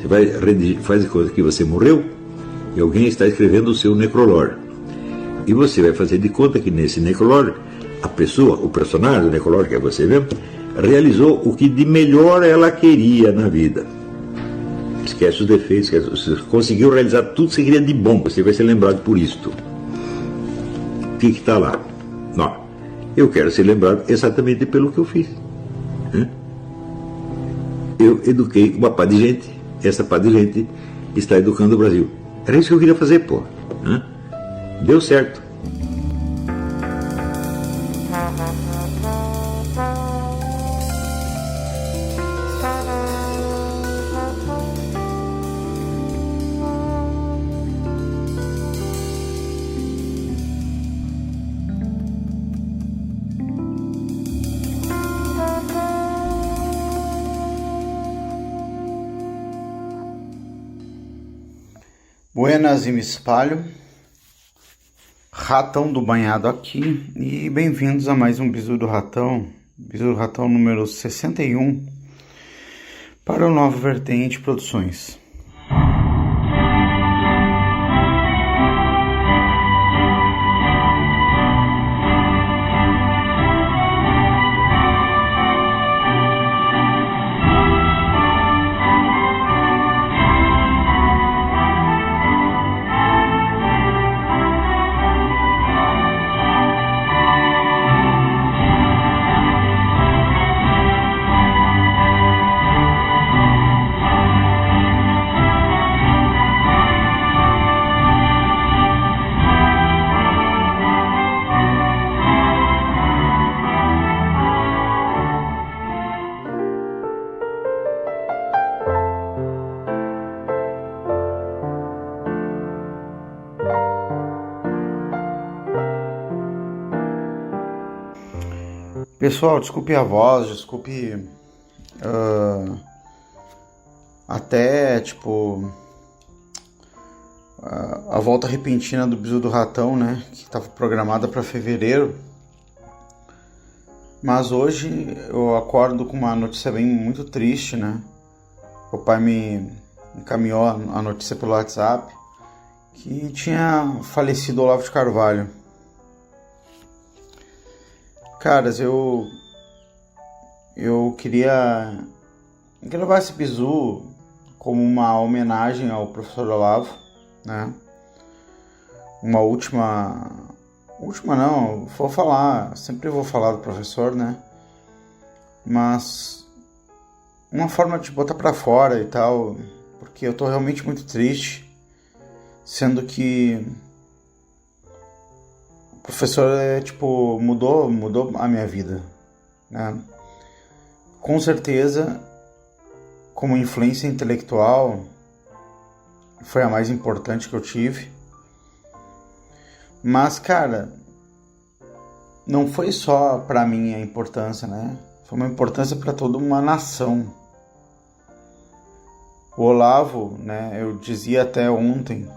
Você vai redigir, faz de conta que você morreu e alguém está escrevendo o seu necrológio. E você vai fazer de conta que nesse necrológio, a pessoa, o personagem do necrológio, que é você mesmo, realizou o que de melhor ela queria na vida. Esquece os defeitos, você conseguiu realizar tudo que você queria de bom, você vai ser lembrado por isto. O que está lá? Não, eu quero ser lembrado exatamente pelo que eu fiz. Eu eduquei uma pá de gente, essa pá de gente está educando o Brasil. Era isso que eu queria fazer, pô. Deu certo. Buenas e me espalho, Ratão do Banhado aqui e bem-vindos a mais um Bisu do Ratão número 61 para o Nova Vertente Produções. Pessoal, desculpe a voz, desculpe até a volta repentina do Bisu do Ratão, né, que estava programada para fevereiro. Mas hoje eu acordo com uma notícia muito triste, né? O pai me encaminhou a notícia pelo WhatsApp que tinha falecido Olavo de Carvalho. Caras, eu queria gravar esse bisu como uma homenagem ao professor Olavo, né? Uma última não, sempre vou falar do professor, né? Mas uma forma de botar pra fora e tal, porque eu tô realmente muito triste, sendo que o professor mudou a minha vida, né? Com certeza, como influência intelectual, foi a mais importante que eu tive. Mas, cara, não foi só pra mim a importância, né? Foi uma importância para toda uma nação. O Olavo, né, eu dizia até ontem,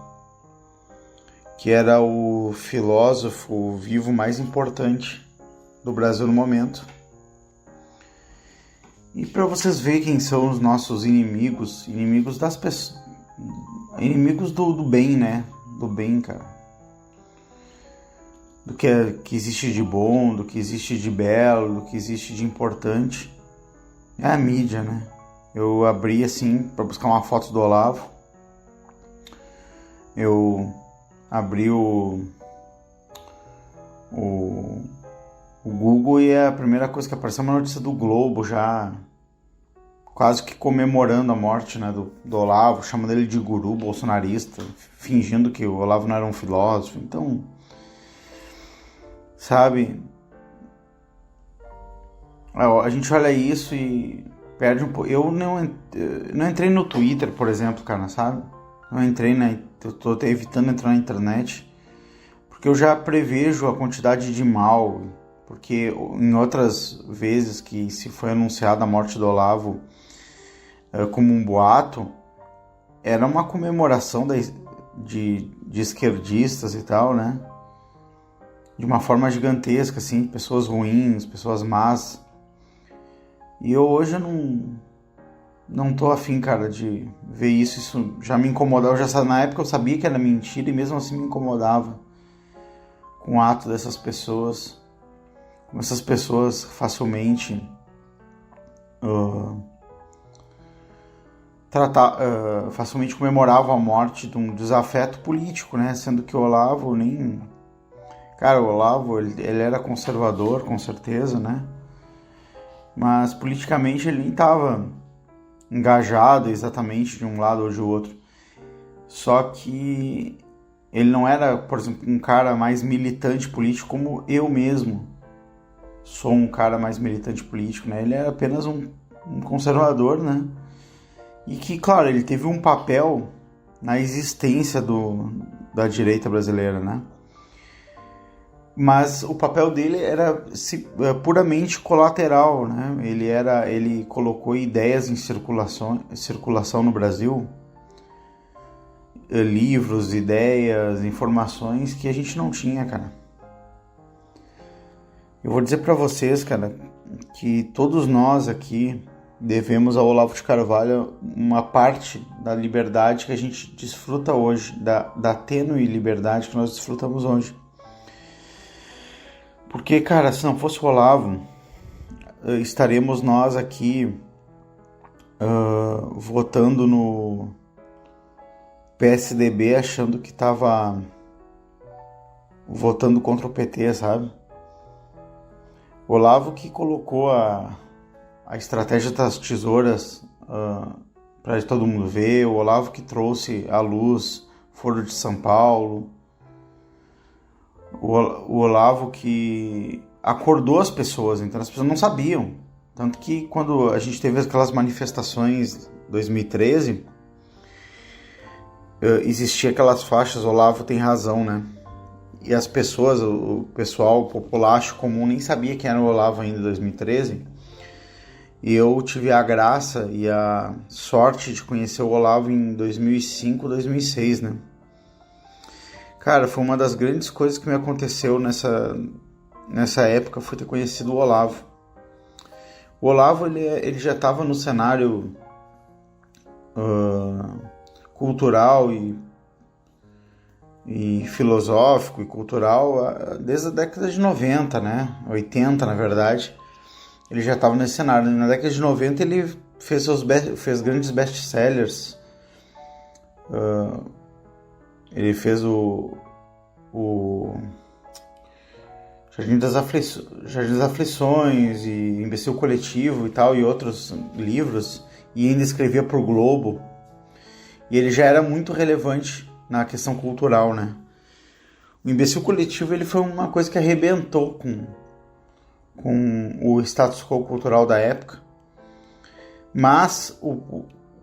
que era o filósofo vivo mais importante do Brasil no momento. E para vocês verem quem são os nossos inimigos das pessoas, inimigos do bem, né? Do bem, cara. Do que existe de bom, do que existe de belo, do que existe de importante. É a mídia, né? Eu abri assim para buscar uma foto do Olavo. Eu abri o Google e a primeira coisa que apareceu é uma notícia do Globo, já quase que comemorando a morte, né, do Olavo, chamando ele de guru bolsonarista, fingindo que o Olavo não era um filósofo. Então, sabe, a gente olha isso e perde um pouco. Eu não entrei no Twitter, por exemplo, cara, sabe? Eu tô até evitando entrar na internet, porque eu já prevejo a quantidade de mal, porque em outras vezes que se foi anunciada a morte do Olavo como um boato, era uma comemoração de esquerdistas e tal, né? De uma forma gigantesca, assim, pessoas ruins, pessoas más. E eu hoje não tô afim, cara, de ver isso já me incomodava, na época eu sabia que era mentira e mesmo assim me incomodava com o ato dessas pessoas, como essas pessoas facilmente facilmente comemoravam a morte de um desafeto político, né, sendo que o Olavo nem... Cara, o Olavo, ele era conservador, com certeza, né, mas politicamente ele nem estava engajado exatamente de um lado ou de outro. Só que ele não era, por exemplo, um cara mais militante político como eu mesmo sou um cara mais militante político, né? Ele era apenas um conservador, né? E que, claro, ele teve um papel na existência da direita brasileira, né? Mas o papel dele era puramente colateral, né? Ele colocou ideias em circulação no Brasil, livros, ideias, informações que a gente não tinha, cara. Eu vou dizer pra vocês, cara, que todos nós aqui devemos ao Olavo de Carvalho uma parte da liberdade que a gente desfruta hoje, da tênue liberdade que nós desfrutamos hoje. Porque, cara, se não fosse o Olavo, estaremos nós aqui votando no PSDB achando que estava votando contra o PT, sabe? O Olavo que colocou a estratégia das tesouras para todo mundo ver, o Olavo que trouxe à luz Foro de São Paulo, o Olavo que acordou as pessoas, então as pessoas não sabiam. Tanto que quando a gente teve aquelas manifestações em 2013, existia aquelas faixas, Olavo tem razão, né? E as pessoas, o pessoal, o populacho comum nem sabia quem era o Olavo ainda em 2013. E eu tive a graça e a sorte de conhecer o Olavo em 2005, 2006, né? Cara, foi uma das grandes coisas que me aconteceu nessa época, foi ter conhecido o Olavo. O Olavo, ele já estava no cenário cultural e filosófico e cultural desde a década de 90, né? 80, na verdade. Ele já estava nesse cenário. Na década de 90 ele fez grandes best-sellers. Ele fez o Jardim das Aflições e Imbecil Coletivo e tal, e outros livros, e ainda escrevia para o Globo. E ele já era muito relevante na questão cultural, né? O Imbecil Coletivo ele foi uma coisa que arrebentou com o status quo cultural da época. Mas,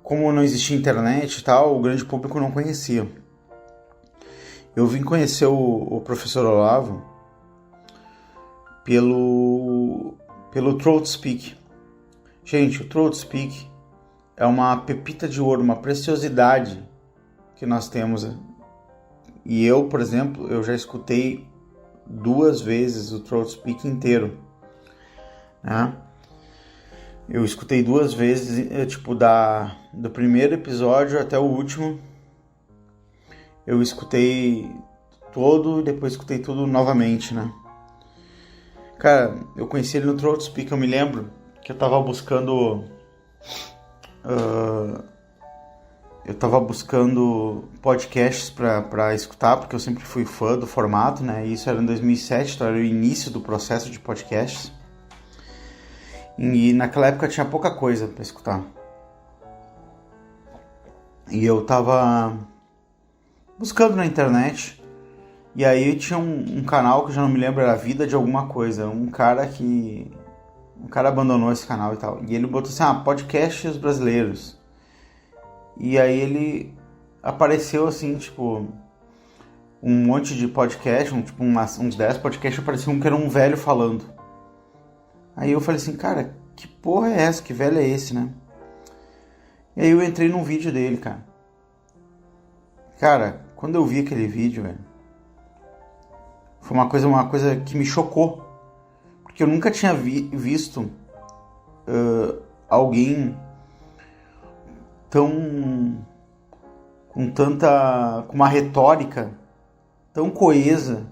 como não existia internet e tal, o grande público não conhecia. Eu vim conhecer o professor Olavo pelo Throat Speak. Gente, o Throat Speak é uma pepita de ouro, uma preciosidade que nós temos. E eu, por exemplo, eu já escutei 2 vezes o Throat Speak inteiro, né? Eu escutei 2 vezes, tipo, do primeiro episódio até o último. Eu escutei todo e depois escutei tudo novamente, né? Cara, eu conheci ele no Throat Speak. Eu me lembro que eu tava buscando podcasts pra escutar, porque eu sempre fui fã do formato, né? Isso era em 2007, então era o início do processo de podcasts. E naquela época tinha pouca coisa pra escutar. E eu tava buscando na internet, e aí tinha um canal que eu já não me lembro, era Vida de Alguma Coisa. Um cara abandonou esse canal e tal. E ele botou assim, podcasts brasileiros. E aí ele apareceu assim, tipo, um monte de podcast, uns 10 podcasts, apareceu um que era um velho falando. Aí eu falei assim, cara, que porra é essa? Que velho é esse, né? E aí eu entrei num vídeo dele, cara. Cara, quando eu vi aquele vídeo, velho, foi uma coisa que me chocou. Porque eu nunca tinha visto alguém com uma retórica tão coesa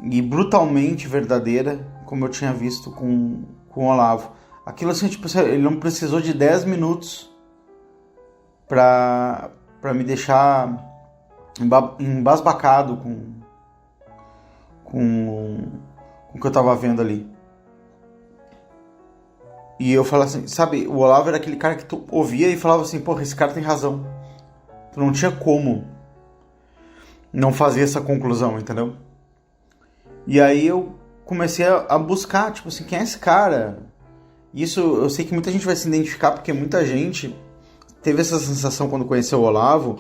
e brutalmente verdadeira como eu tinha visto com o Olavo. Aquilo assim, tipo, ele não precisou de 10 minutos pra me deixar embasbacado com o que eu tava vendo ali. E eu falava assim, sabe, o Olavo era aquele cara que tu ouvia e falava assim, porra, esse cara tem razão. Tu não tinha como não fazer essa conclusão, entendeu? E aí eu comecei a buscar, tipo assim, quem é esse cara? Isso eu sei que muita gente vai se identificar, porque muita gente teve essa sensação quando conheceu o Olavo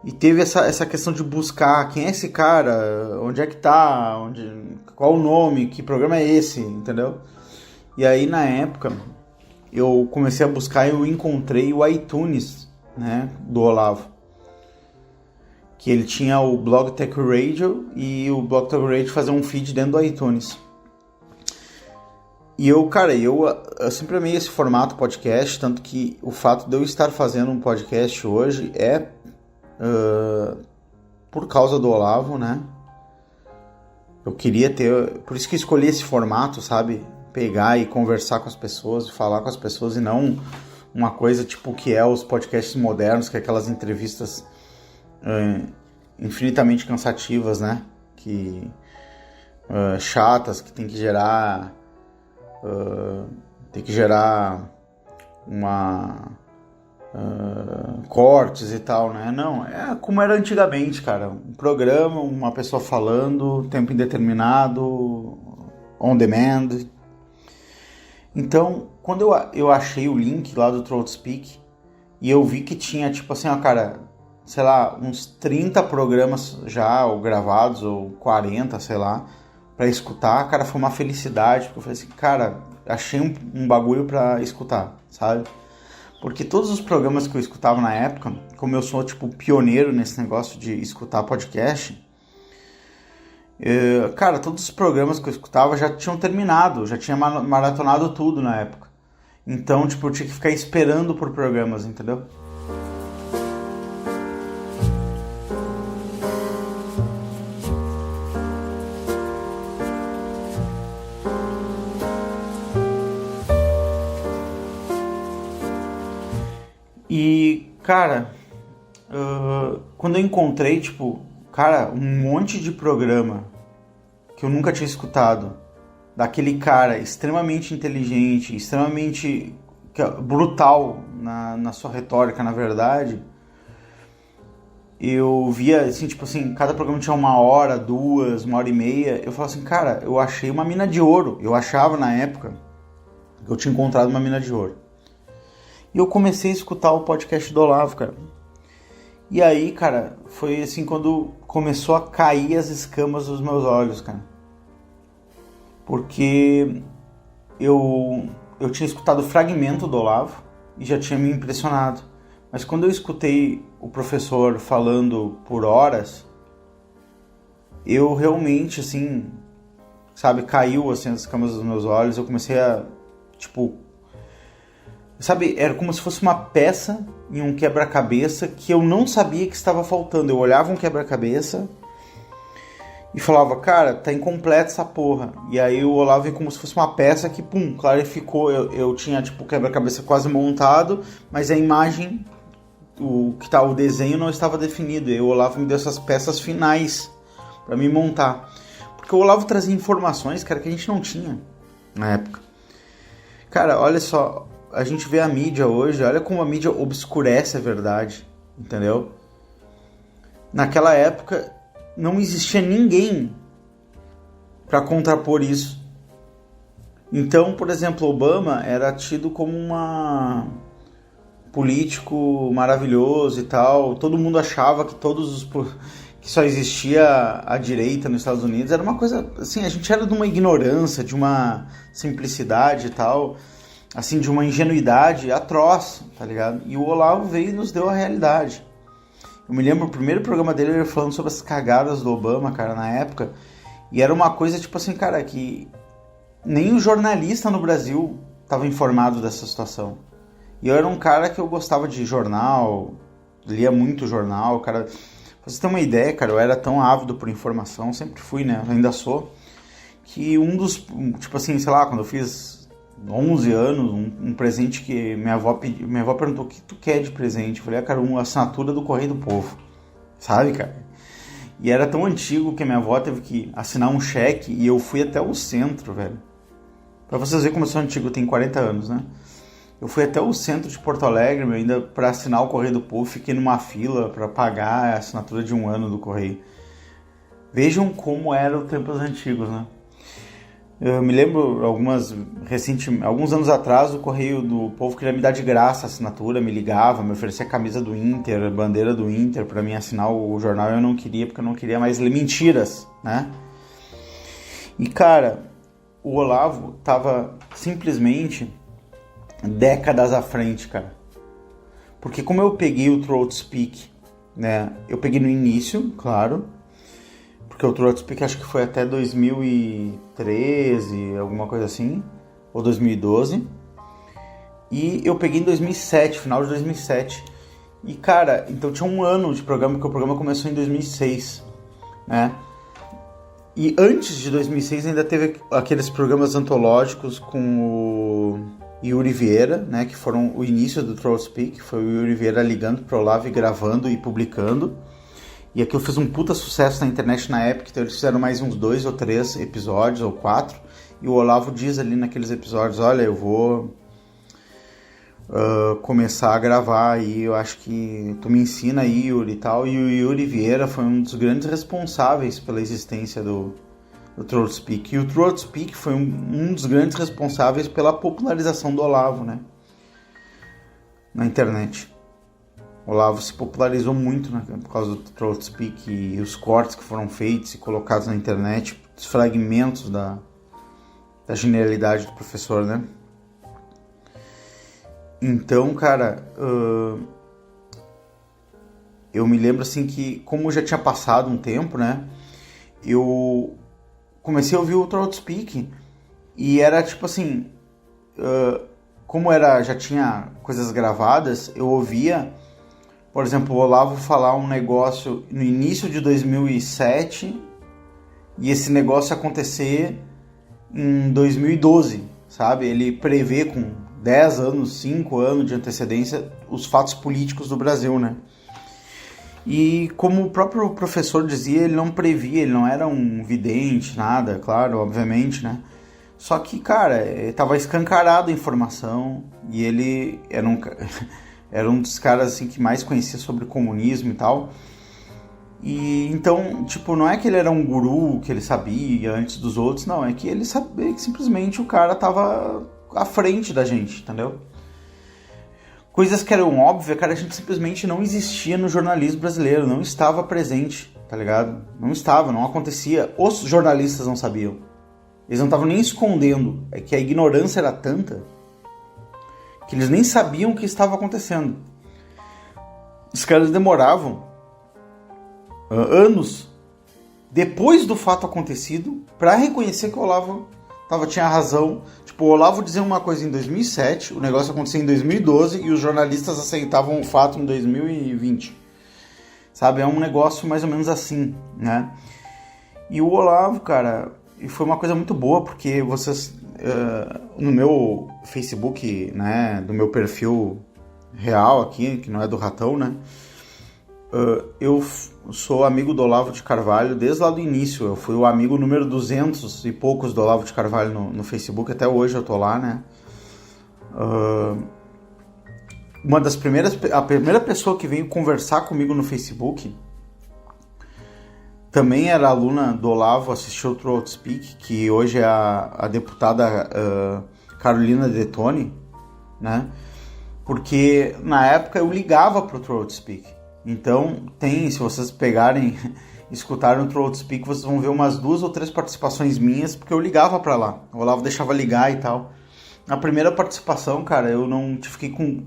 e teve essa questão de buscar quem é esse cara, onde é que tá, qual o nome, que programa é esse, entendeu? E aí na época eu comecei a buscar e eu encontrei o iTunes, né, do Olavo. Que ele tinha o Blog Tech Radio e o Blog Tech Radio fazia um feed dentro do iTunes. E eu sempre amei esse formato podcast, tanto que o fato de eu estar fazendo um podcast hoje é por causa do Olavo, né? Eu queria ter... Por isso que escolhi esse formato, sabe? Pegar e conversar com as pessoas, falar com as pessoas, e não uma coisa tipo que é os podcasts modernos, que é aquelas entrevistas infinitamente cansativas, né? Chatas, que tem que gerar cortes e tal, né? Não, é como era antigamente, cara. Um programa, uma pessoa falando, tempo indeterminado, on demand. Então, quando eu achei o link lá do ThroatSpeak e eu vi que tinha, tipo assim, ó, cara, sei lá, uns 30 programas já, ou gravados, ou 40, sei lá, pra escutar, cara, foi uma felicidade, porque eu falei assim, cara, achei um bagulho pra escutar, sabe? Porque todos os programas que eu escutava na época, como eu sou, tipo, pioneiro nesse negócio de escutar podcast, cara, todos os programas que eu escutava já tinham terminado, já tinha maratonado tudo na época. Então, tipo, eu tinha que ficar esperando por programas, entendeu? E, cara, quando eu encontrei, tipo, cara, um monte de programa que eu nunca tinha escutado, daquele cara extremamente inteligente, extremamente brutal na sua retórica, na verdade, eu via, assim, tipo assim, cada programa tinha 1 hora, 2, 1h30, eu falava assim, cara, eu achei uma mina de ouro, eu achava na época que eu tinha encontrado uma mina de ouro. E eu comecei a escutar o podcast do Olavo, cara. E aí, cara, foi assim quando começou a cair as escamas dos meus olhos, cara. Porque eu tinha escutado o fragmento do Olavo e já tinha me impressionado. Mas quando eu escutei o professor falando por horas, eu realmente, assim, sabe, caiu assim as escamas dos meus olhos. Eu comecei a, tipo... Sabe, era como se fosse uma peça em um quebra-cabeça que eu não sabia que estava faltando. Eu olhava um quebra-cabeça e falava, cara, tá incompleto essa porra. E aí o Olavo veio como se fosse uma peça que, pum, clarificou. Eu tinha, tipo, o quebra-cabeça quase montado, mas a imagem, o desenho não estava definido. E o Olavo me deu essas peças finais pra me montar. Porque o Olavo trazia informações, cara, que a gente não tinha na época. Cara, olha só... A gente vê a mídia hoje, olha como a mídia obscurece a verdade, entendeu? Naquela época não existia ninguém para contrapor isso. Então, por exemplo, Obama era tido como um político maravilhoso e tal. Todo mundo achava que que só existia a direita nos Estados Unidos. Era uma coisa assim, a gente era de uma ignorância, de uma simplicidade e tal. Assim, de uma ingenuidade atroz, tá ligado? E o Olavo veio e nos deu a realidade. Eu me lembro, o primeiro programa dele, ele falando sobre as cagadas do Obama, cara, na época. E era uma coisa, tipo assim, cara, que nem o jornalista no Brasil estava informado dessa situação. E eu era um cara que eu gostava de jornal, lia muito jornal, cara. Pra você ter uma ideia, cara, eu era tão ávido por informação, sempre fui, né? Ainda sou. Que tipo assim, sei lá, quando eu fiz 11 anos, um presente que minha avó perguntou: o que tu quer de presente? Eu falei: cara, uma assinatura do Correio do Povo, sabe, cara? E era tão antigo que a minha avó teve que assinar um cheque e eu fui até o centro, velho. Pra vocês verem como eu sou antigo, eu tenho 40 anos, né? Eu fui até o centro de Porto Alegre, ainda pra assinar o Correio do Povo, fiquei numa fila pra pagar a assinatura de um ano do Correio. Vejam como eram os tempos antigos, né? Eu me lembro, alguns anos atrás, o Correio do Povo queria me dar de graça a assinatura, me ligava, me oferecia a camisa do Inter, a bandeira do Inter para mim assinar o jornal. Eu não queria, porque eu não queria mais ler mentiras, né? E, cara, o Olavo tava simplesmente décadas à frente, cara. Porque como eu peguei o Throat Speak, né? Eu peguei no início, claro, porque o Throat Speak acho que foi até 2013, alguma coisa assim, ou 2012. E eu peguei em 2007, final de 2007. E, cara, então tinha um ano de programa, porque o programa começou em 2006, né? E antes de 2006 ainda teve aqueles programas antológicos com o Yuri Vieira, né? Que foram o início do Throat Speak, foi o Yuri Vieira ligando pro Olavo e gravando e publicando. E aquilo fez um puta sucesso na internet na época, então eles fizeram mais uns 2 ou 3 episódios, ou 4, e o Olavo diz ali naqueles episódios: olha, eu vou começar a gravar aí, eu acho que tu me ensina aí, Yuri, e tal. E o Yuri Vieira foi um dos grandes responsáveis pela existência do Throat Speak. E o Throat Speak foi um dos grandes responsáveis pela popularização do Olavo, né, na internet. O Olavo se popularizou muito, né, por causa do Throat Speak e os cortes que foram feitos e colocados na internet, os fragmentos da genialidade do professor, né? Então, cara, eu me lembro assim que, como já tinha passado um tempo, né, eu comecei a ouvir o Throat Speak e era tipo assim, como já tinha coisas gravadas, eu ouvia. Por exemplo, o Olavo falar um negócio no início de 2007 e esse negócio acontecer em 2012, sabe? Ele prevê com 10 anos, 5 anos de antecedência os fatos políticos do Brasil, né? E como o próprio professor dizia, ele não previa, ele não era um vidente, nada, claro, obviamente, né? Só que, cara, estava escancarado a informação e ele era um dos caras assim que mais conhecia sobre comunismo e tal. E então, tipo, não é que ele era um guru, que ele sabia antes dos outros, não, é que ele sabia que simplesmente o cara tava à frente da gente, entendeu? Coisas que eram óbvias, cara, a gente simplesmente não existia no jornalismo brasileiro, não estava presente, tá ligado? Não estava, não acontecia. Os jornalistas não sabiam. Eles não estavam nem escondendo. É que a ignorância era tanta que eles nem sabiam o que estava acontecendo. Os caras demoravam anos depois do fato acontecido para reconhecer que o Olavo tinha razão. Tipo, o Olavo dizia uma coisa em 2007, o negócio acontecia em 2012 e os jornalistas aceitavam o fato em 2020. Sabe? É um negócio mais ou menos assim, né? E o Olavo, cara, foi uma coisa muito boa, porque vocês... no meu Facebook, né, do meu perfil real aqui, que não é do Ratão, né, eu sou amigo do Olavo de Carvalho desde lá do início. Eu fui o amigo número 200 e poucos do Olavo de Carvalho no Facebook, até hoje eu tô lá, né. A primeira pessoa que veio conversar comigo no Facebook também era aluna do Olavo, assistiu o Throat Speak, que hoje é a deputada Carolina Detoni, né? Porque na época eu ligava pro Throat Speak. Então se vocês pegarem, escutarem o Throat Speak, vocês vão ver umas 2 ou 3 participações minhas, porque eu ligava pra lá. O Olavo deixava ligar e tal. Na primeira participação, cara, eu não fiquei com...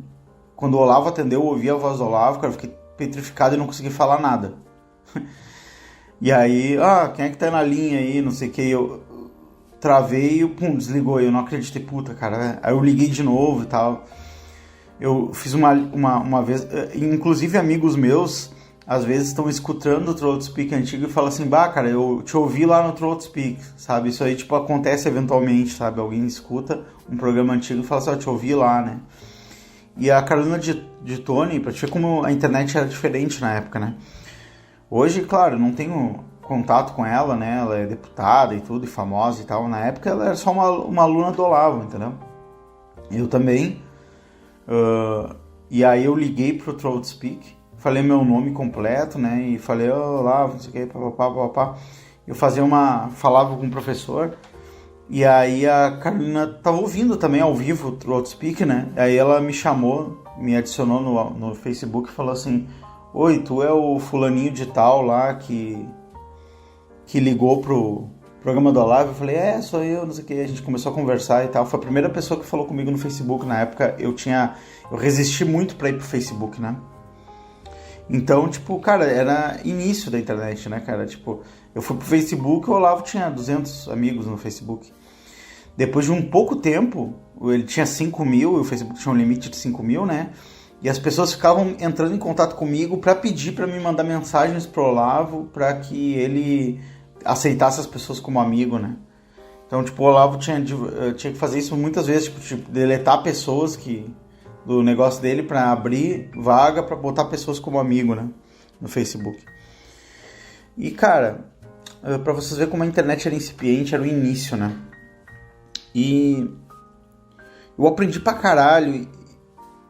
Quando o Olavo atendeu, eu ouvi a voz do Olavo, cara, eu fiquei petrificado e não consegui falar nada. E aí, quem é que tá na linha aí, não sei o que, eu travei e desligou, eu não acreditei, puta, cara, aí eu liguei de novo e tal. Eu fiz uma vez, inclusive amigos meus, às vezes estão escutando o Throatspeak antigo e falam assim, bah, cara, eu te ouvi lá no Throatspeak, sabe? Isso aí, tipo, acontece eventualmente, sabe? Alguém escuta um programa antigo e fala assim, eu te ouvi lá, né? E a Carolina de Tone, pra te ver como a internet era diferente na época, né? Hoje, claro, não tenho contato com ela, né? Ela é deputada e tudo, e famosa e tal. Na época ela era só uma aluna do Olavo, entendeu? Eu também. E aí eu liguei pro Throatspeak, falei meu nome completo, né? E falei, Olavo, não sei o que, papapá. Eu falava com o professor. E aí a Carolina tava ouvindo também ao vivo o Throatspeak, né? Aí ela me chamou, me adicionou no Facebook e falou assim, oi, tu é o fulaninho de tal lá que ligou pro programa do Olavo? Eu falei, sou eu, não sei o que. A gente começou a conversar e tal. Foi a primeira pessoa que falou comigo no Facebook. Na época eu resisti muito pra ir pro Facebook, né? Então, tipo, cara, era início da internet, né, cara? Tipo, eu fui pro Facebook, o Olavo tinha 200 amigos no Facebook. Depois de um pouco tempo, ele tinha 5 mil, e o Facebook tinha um limite de 5 mil, né? E as pessoas ficavam entrando em contato comigo para pedir para me mandar mensagens pro Olavo para que ele aceitasse as pessoas como amigo, né? Então, tipo, o Olavo tinha que fazer isso muitas vezes, tipo deletar pessoas do negócio dele para abrir vaga para botar pessoas como amigo, né? No Facebook. E, cara, para vocês verem como a internet era incipiente, era o início, né? E eu aprendi pra caralho.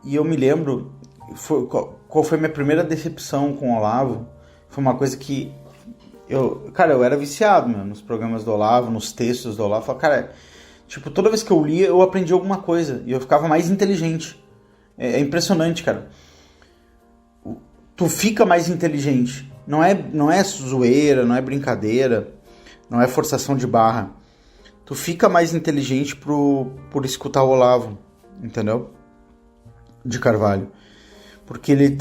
E eu me lembro, qual foi a minha primeira decepção com o Olavo. Foi uma coisa que eu era viciado, meu, nos programas do Olavo, nos textos do Olavo. Cara, tipo, toda vez que eu lia, eu aprendi alguma coisa e eu ficava mais inteligente. É impressionante, cara. Tu fica mais inteligente. Não é zoeira, não é brincadeira, não é forçação de barra. Tu fica mais inteligente por escutar o Olavo, entendeu? De Carvalho, porque ele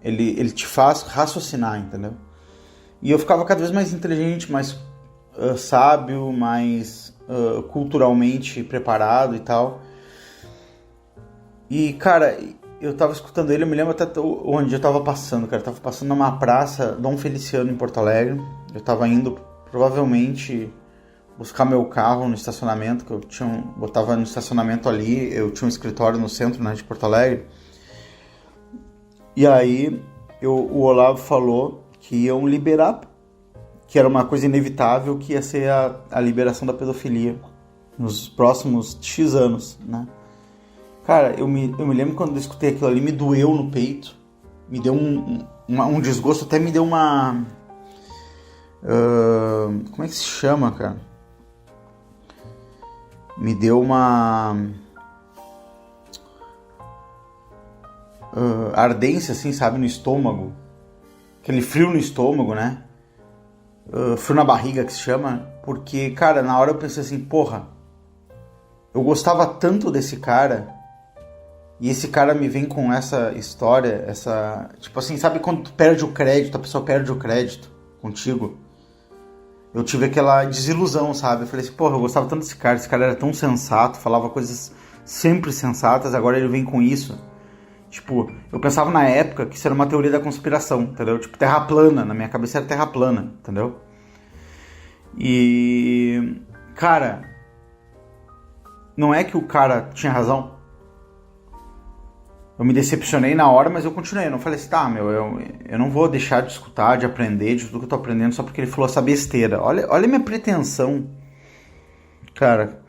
ele te faz raciocinar, entendeu? E eu ficava cada vez mais inteligente, mais sábio, mais culturalmente preparado e tal. E, cara, eu tava escutando ele, eu me lembro até onde eu tava passando, cara. Eu tava passando numa praça, Dom Feliciano, em Porto Alegre. Eu tava indo, provavelmente, buscar meu carro no estacionamento, que eu botava no estacionamento ali, eu tinha um escritório no centro, né, de Porto Alegre. E aí o Olavo falou que iam liberar, que era uma coisa inevitável, que ia ser a liberação da pedofilia nos próximos X anos, né? Cara, eu me lembro quando eu escutei aquilo ali, me doeu no peito, me deu um desgosto, até me deu uma... como é que se chama, cara? Me deu uma ardência, assim, sabe, no estômago. Aquele frio no estômago, né? Frio na barriga, que se chama. Porque, cara, na hora eu pensei assim, porra, eu gostava tanto desse cara, e esse cara me vem com essa história, tipo assim, sabe quando tu perde o crédito, a pessoa perde o crédito contigo? Eu tive aquela desilusão, sabe? Eu falei assim, porra, eu gostava tanto desse cara, esse cara era tão sensato, falava coisas sempre sensatas, agora ele vem com isso. Tipo, eu pensava na época que isso era uma teoria da conspiração, entendeu? Tipo, terra plana, na minha cabeça era terra plana, entendeu? E, cara, não é que o cara tinha razão. Eu me decepcionei na hora, mas eu continuei. Eu não falei assim, tá, meu, eu não vou deixar de escutar, de aprender, de tudo que eu tô aprendendo só porque ele falou essa besteira. Olha a minha pretensão, cara,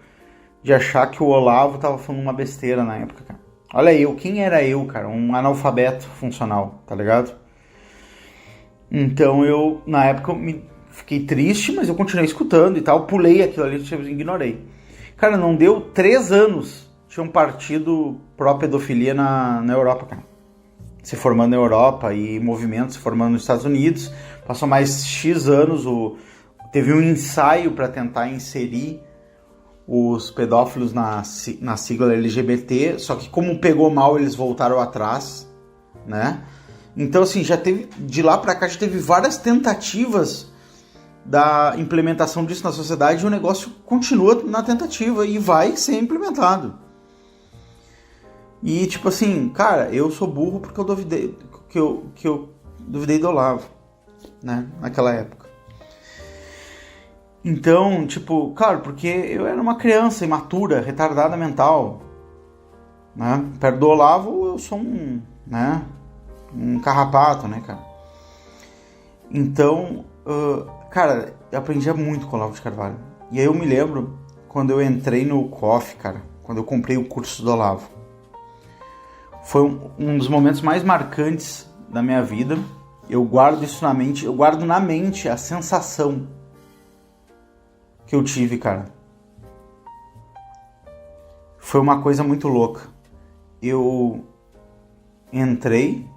de achar que o Olavo tava falando uma besteira na época, cara. Olha quem era eu, cara? Um analfabeto funcional, tá ligado? Então eu, na época, fiquei triste, mas eu continuei escutando e tal. Pulei aquilo ali, ignorei. Cara, não deu 3 anos. Tinha um partido pró-pedofilia na Europa, cara. Se formando na Europa e movimentos se formando nos Estados Unidos. Passou mais X anos, teve um ensaio para tentar inserir os pedófilos na sigla LGBT, só que como pegou mal, eles voltaram atrás, né? Então, assim, já teve, de lá pra cá, já teve várias tentativas da implementação disso na sociedade e o negócio continua na tentativa e vai ser implementado. E tipo assim, cara, eu sou burro porque eu duvidei, que eu duvidei do Olavo, né, naquela época. Então, tipo, claro, porque eu era uma criança imatura, retardada mental, né? Perto do Olavo eu sou um carrapato, né, cara? Então, cara, eu aprendia muito com o Olavo de Carvalho. E aí eu me lembro quando eu entrei no COF, cara, quando eu comprei o curso do Olavo. Foi um dos momentos mais marcantes da minha vida. Eu guardo isso na mente, eu guardo na mente a sensação que eu tive, cara. Foi uma coisa muito louca. Eu entrei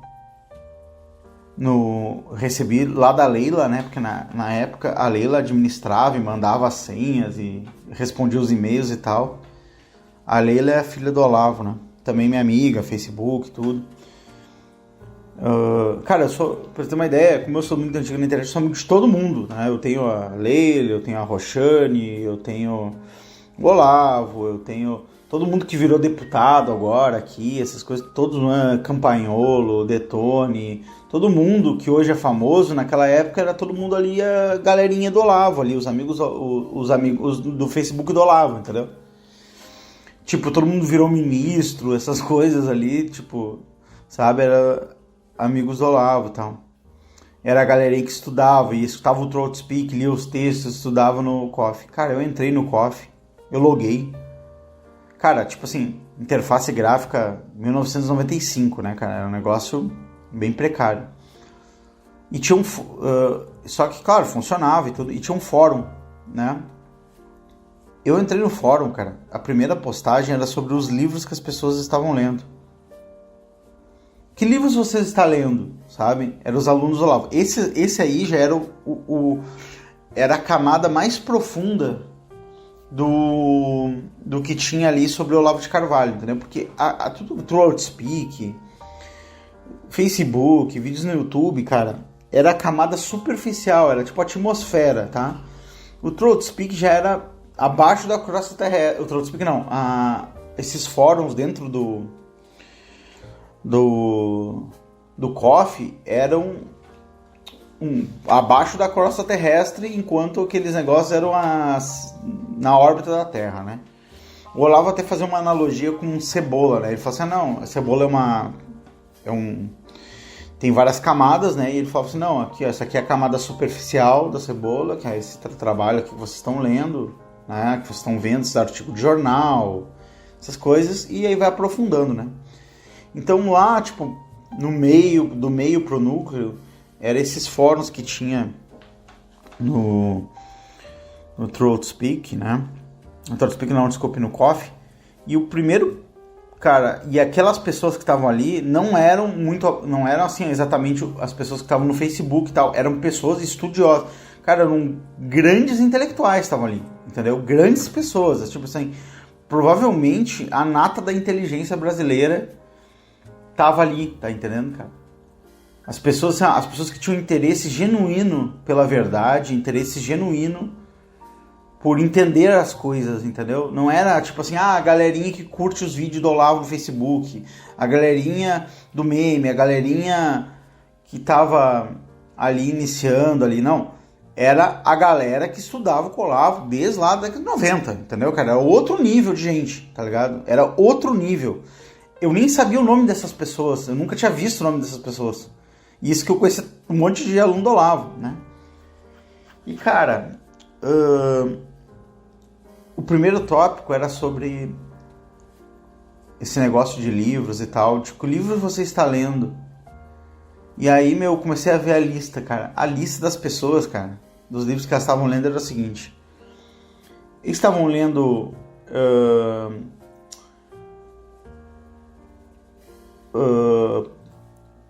recebi lá da Leila, né? Porque na época a Leila administrava e mandava as senhas e respondia os e-mails e tal. A Leila é a filha do Olavo, né? Também minha amiga, Facebook, tudo. Cara, pra você ter uma ideia, como eu sou muito antigo na internet, eu sou amigo de todo mundo, né? Eu tenho a Leila, eu tenho a Roxane, eu tenho o Olavo, eu tenho todo mundo que virou deputado agora aqui, essas coisas, todos, né? Campagnolo, Detone, todo mundo que hoje é famoso, naquela época era todo mundo ali a galerinha do Olavo, ali, os amigos do Facebook do Olavo, entendeu? Tipo, todo mundo virou ministro, essas coisas ali, tipo, sabe, era amigos do Olavo e tal. Era a galerinha que estudava, e escutava o Throat Speak, lia os textos, estudava no COF. Cara, eu entrei no COF, eu loguei. Cara, tipo assim, interface gráfica 1995, né, cara? Era um negócio bem precário. E tinha só que, claro, funcionava e tudo. E tinha um fórum, né? Eu entrei no fórum, cara. A primeira postagem era sobre os livros que as pessoas estavam lendo. Que livros você está lendo, sabe? Eram os alunos do Olavo. Esse aí já era era a camada mais profunda do que tinha ali sobre o Olavo de Carvalho, entendeu? Porque tudo Throat Speak, Facebook, vídeos no YouTube, cara, era a camada superficial, era tipo a atmosfera, tá? O Throat Speak já era abaixo da crosta terrestre. O Throat Speak não, esses fóruns dentro do COF eram abaixo da crosta terrestre, enquanto aqueles negócios eram na órbita da Terra, né? O Olavo até fazia uma analogia com cebola, né? Ele falou assim, não, a cebola tem várias camadas, né? E ele falava assim, não, essa aqui é a camada superficial da cebola, que é esse trabalho aqui que vocês estão lendo, né? Que vocês estão vendo, esses artigos de jornal, essas coisas, e aí vai aprofundando, né? Então lá, tipo, do meio pro núcleo, eram esses fóruns que tinha no Throat Speak, né? No Throat Speak não, desculpe, no COF. E o primeiro, cara, e aquelas pessoas que estavam ali não eram assim exatamente as pessoas que estavam no Facebook e tal, eram pessoas estudiosas. Cara, eram grandes intelectuais que estavam ali, entendeu? Grandes pessoas, tipo assim, provavelmente a nata da inteligência brasileira tava ali, tá entendendo, cara? As pessoas que tinham interesse genuíno pela verdade, interesse genuíno por entender as coisas, entendeu? Não era tipo assim, a galerinha que curte os vídeos do Olavo no Facebook, a galerinha do meme, a galerinha que tava ali iniciando ali, não. Era a galera que estudava o Olavo desde lá da década de 90, entendeu, cara? Era outro nível de gente, tá ligado? Era outro nível. Eu nem sabia o nome dessas pessoas, eu nunca tinha visto o nome dessas pessoas. E isso que eu conheci um monte de aluno do Olavo, né? E, cara, o primeiro tópico era sobre esse negócio de livros e tal. Tipo, que livros você está lendo? E aí, eu comecei a ver a lista, cara. A lista das pessoas, cara, dos livros que elas estavam lendo era o seguinte. Eles estavam lendo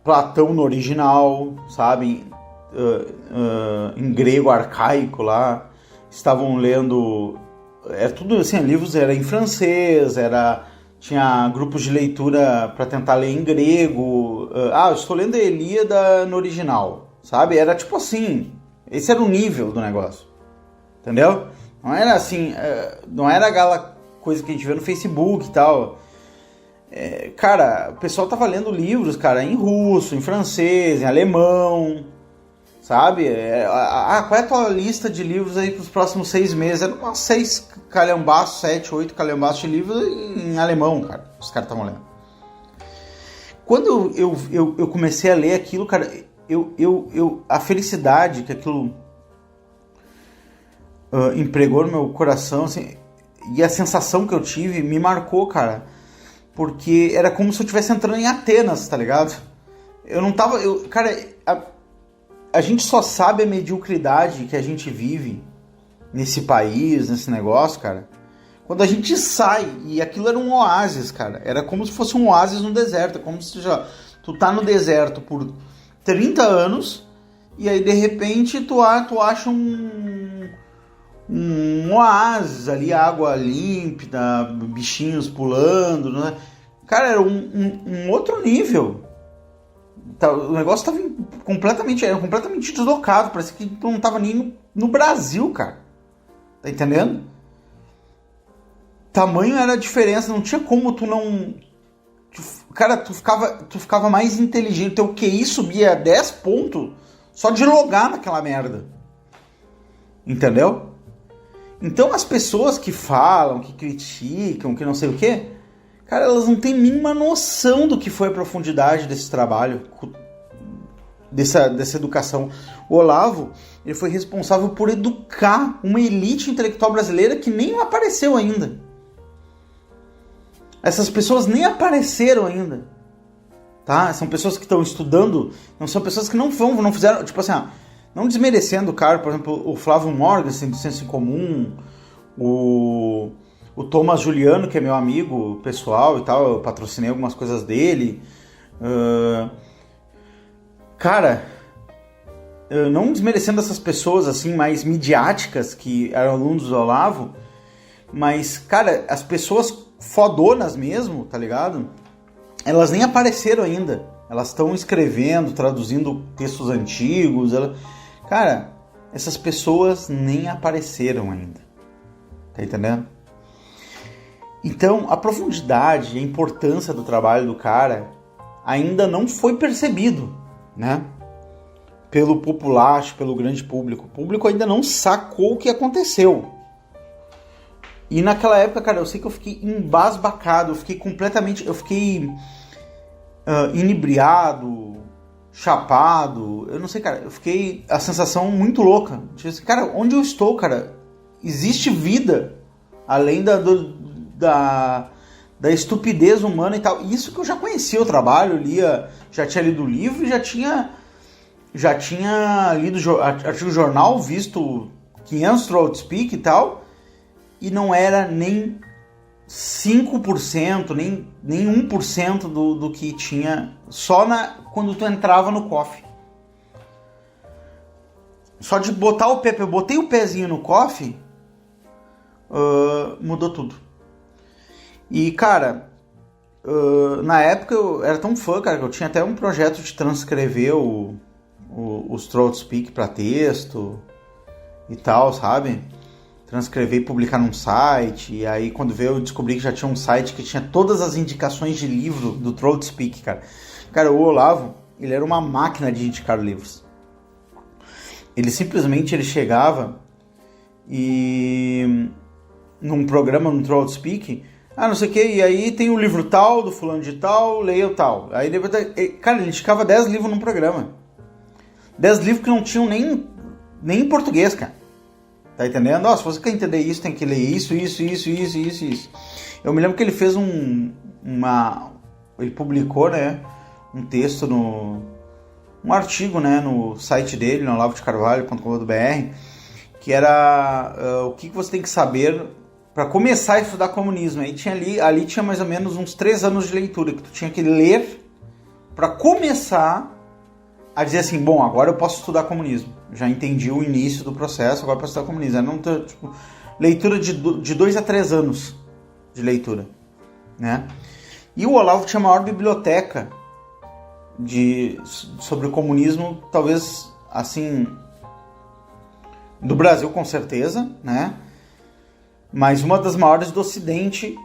Platão no original, sabe? Em grego arcaico lá. Estavam lendo... Era tudo assim, livros era em francês, tinha grupos de leitura para tentar ler em grego. Eu estou lendo a Ilíada no original, sabe? Era tipo assim, Esse era o nível do negócio. Entendeu? Não era assim, não era aquela coisa que a gente vê no Facebook e tal. Cara, o pessoal tava lendo livros, cara, em russo, em francês, em alemão, sabe? Qual é a tua lista de livros aí pros próximos 6 meses? Era umas 6 calhambaços, 7, 8 calhambaços de livros em alemão, cara. Os caras estavam lendo. Quando eu comecei a ler aquilo, cara, a felicidade que aquilo empregou no meu coração, assim, e a sensação que eu tive me marcou, cara, porque era como se eu estivesse entrando em Atenas, tá ligado? Eu não tava... cara, a gente só sabe a mediocridade que a gente vive nesse país, nesse negócio, cara, quando a gente sai, e aquilo era um oásis, cara, era como se fosse um oásis no deserto, como se tu tá no deserto por 30 anos, e aí de repente tu acha um oásis ali, água límpida, bichinhos pulando, né? Cara, era um outro nível. O negócio estava completamente deslocado, parece que tu não tava nem no Brasil, cara. Tá entendendo? Tamanho era a diferença, não tinha como tu não... Cara, tu ficava mais inteligente, teu QI subia 10 pontos só de logar naquela merda. Entendeu? Então as pessoas que falam, que criticam, que não sei o quê, cara, elas não têm mínima noção do que foi a profundidade desse trabalho, dessa educação. O Olavo, ele foi responsável por educar uma elite intelectual brasileira que nem apareceu ainda. Essas pessoas nem apareceram ainda, tá? São pessoas que estão estudando, não são pessoas que não fizeram, tipo assim, não desmerecendo o cara, por exemplo, o Flávio Morgan, do Senso em Comum, o Thomas Juliano, que é meu amigo pessoal e tal, eu patrocinei algumas coisas dele. Cara, não desmerecendo essas pessoas assim mais midiáticas que eram alunos do Olavo, mas, cara, as pessoas fodonas mesmo, tá ligado? Elas nem apareceram ainda. Elas estão escrevendo, traduzindo textos antigos. Cara, essas pessoas nem apareceram ainda. Tá entendendo? Então, a profundidade e a importância do trabalho do cara ainda não foi percebido, né? Pelo populacho, pelo grande público. O público ainda não sacou o que aconteceu. E naquela época, cara, eu sei que eu fiquei embasbacado, eu fiquei inebriado, chapado, eu não sei, cara, eu fiquei a sensação muito louca. Tipo assim, cara, onde eu estou, cara? Existe vida além da estupidez humana e tal. Isso que eu já conhecia o trabalho, já tinha lido o livro e já tinha lido artigo de jornal, visto 500 Throat Speak e tal. E não era nem 5%, nem 1% do que tinha só quando tu entrava no coffee. Só de botar o pé, eu botei o pezinho no coffee, mudou tudo. E, cara, na época eu era tão fã, cara, que eu tinha até um projeto de transcrever os Throat Speak para texto e tal, sabe? Transcrever e publicar num site, e aí quando veio eu descobri que já tinha um site que tinha todas as indicações de livro do Throat Speak, cara. Cara, o Olavo, ele era uma máquina de indicar livros. Ele simplesmente chegava e num programa no Throat Speak, não sei o que, e aí tem o livro tal, do fulano de tal, leia o tal. Aí depois, cara, ele indicava 10 livros num programa. 10 livros que não tinham nem em português, cara. Tá entendendo? Se você quer entender isso, tem que ler isso. Eu me lembro que ele fez ele publicou, né, um texto um artigo, né, no site dele, no olavodecarvalho.com.br, que era o que você tem que saber para começar a estudar comunismo. Aí ali tinha mais ou menos uns 3 anos de leitura que tu tinha que ler para começar a dizer assim, bom, agora eu posso estudar comunismo. Já entendi o início do processo, agora eu posso estudar comunismo. Não, tipo, leitura de 2 a 3 anos de leitura, né? E o Olavo tinha a maior biblioteca sobre o comunismo, talvez, assim, do Brasil com certeza, né? Mas uma das maiores do Ocidente,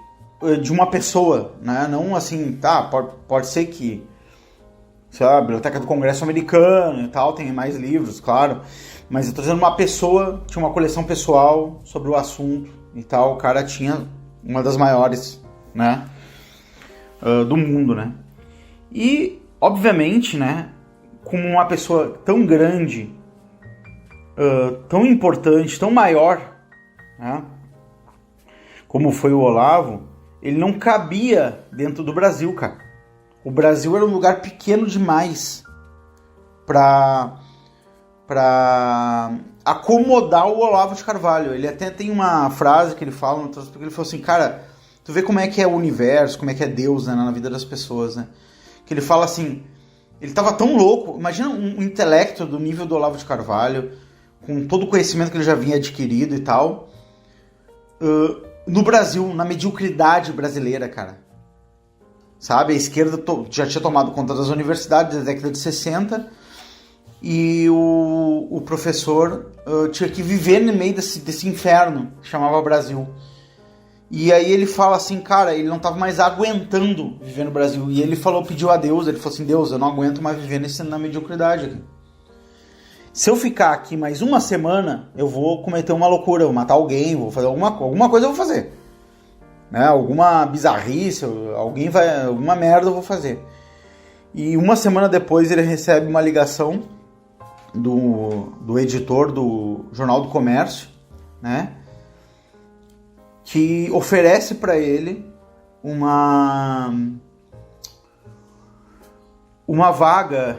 de uma pessoa, né? Não assim, tá, pode ser que, sei lá, a Biblioteca do Congresso Americano e tal, tem mais livros, claro, mas eu tô dizendo uma pessoa, tinha uma coleção pessoal sobre o assunto e tal, o cara tinha uma das maiores, né, do mundo, né? E, obviamente, né, como uma pessoa tão grande, tão importante, tão maior, né, como foi o Olavo, ele não cabia dentro do Brasil, cara. O Brasil era um lugar pequeno demais para acomodar o Olavo de Carvalho. Ele até tem uma frase que ele fala, porque ele falou assim, cara, tu vê como é que é o universo, como é que é Deus, né, na vida das pessoas, né? Que ele fala assim, ele tava tão louco, imagina um intelecto do nível do Olavo de Carvalho, com todo o conhecimento que ele já vinha adquirido e tal, no Brasil, na mediocridade brasileira, cara. Sabe? A esquerda já tinha tomado conta das universidades na década de 60 e o professor tinha que viver no meio desse inferno que chamava Brasil. E aí ele fala assim, cara, ele não estava mais aguentando viver no Brasil. E ele pediu a Deus, ele falou assim, Deus, eu não aguento mais viver na mediocridade aqui. Se eu ficar aqui mais uma semana, eu vou cometer uma loucura, vou matar alguém, vou fazer alguma coisa eu vou fazer. Né? Alguma bizarrice, alguma merda eu vou fazer. E uma semana depois ele recebe uma ligação do editor do Jornal do Comércio, né? Que oferece para ele uma vaga,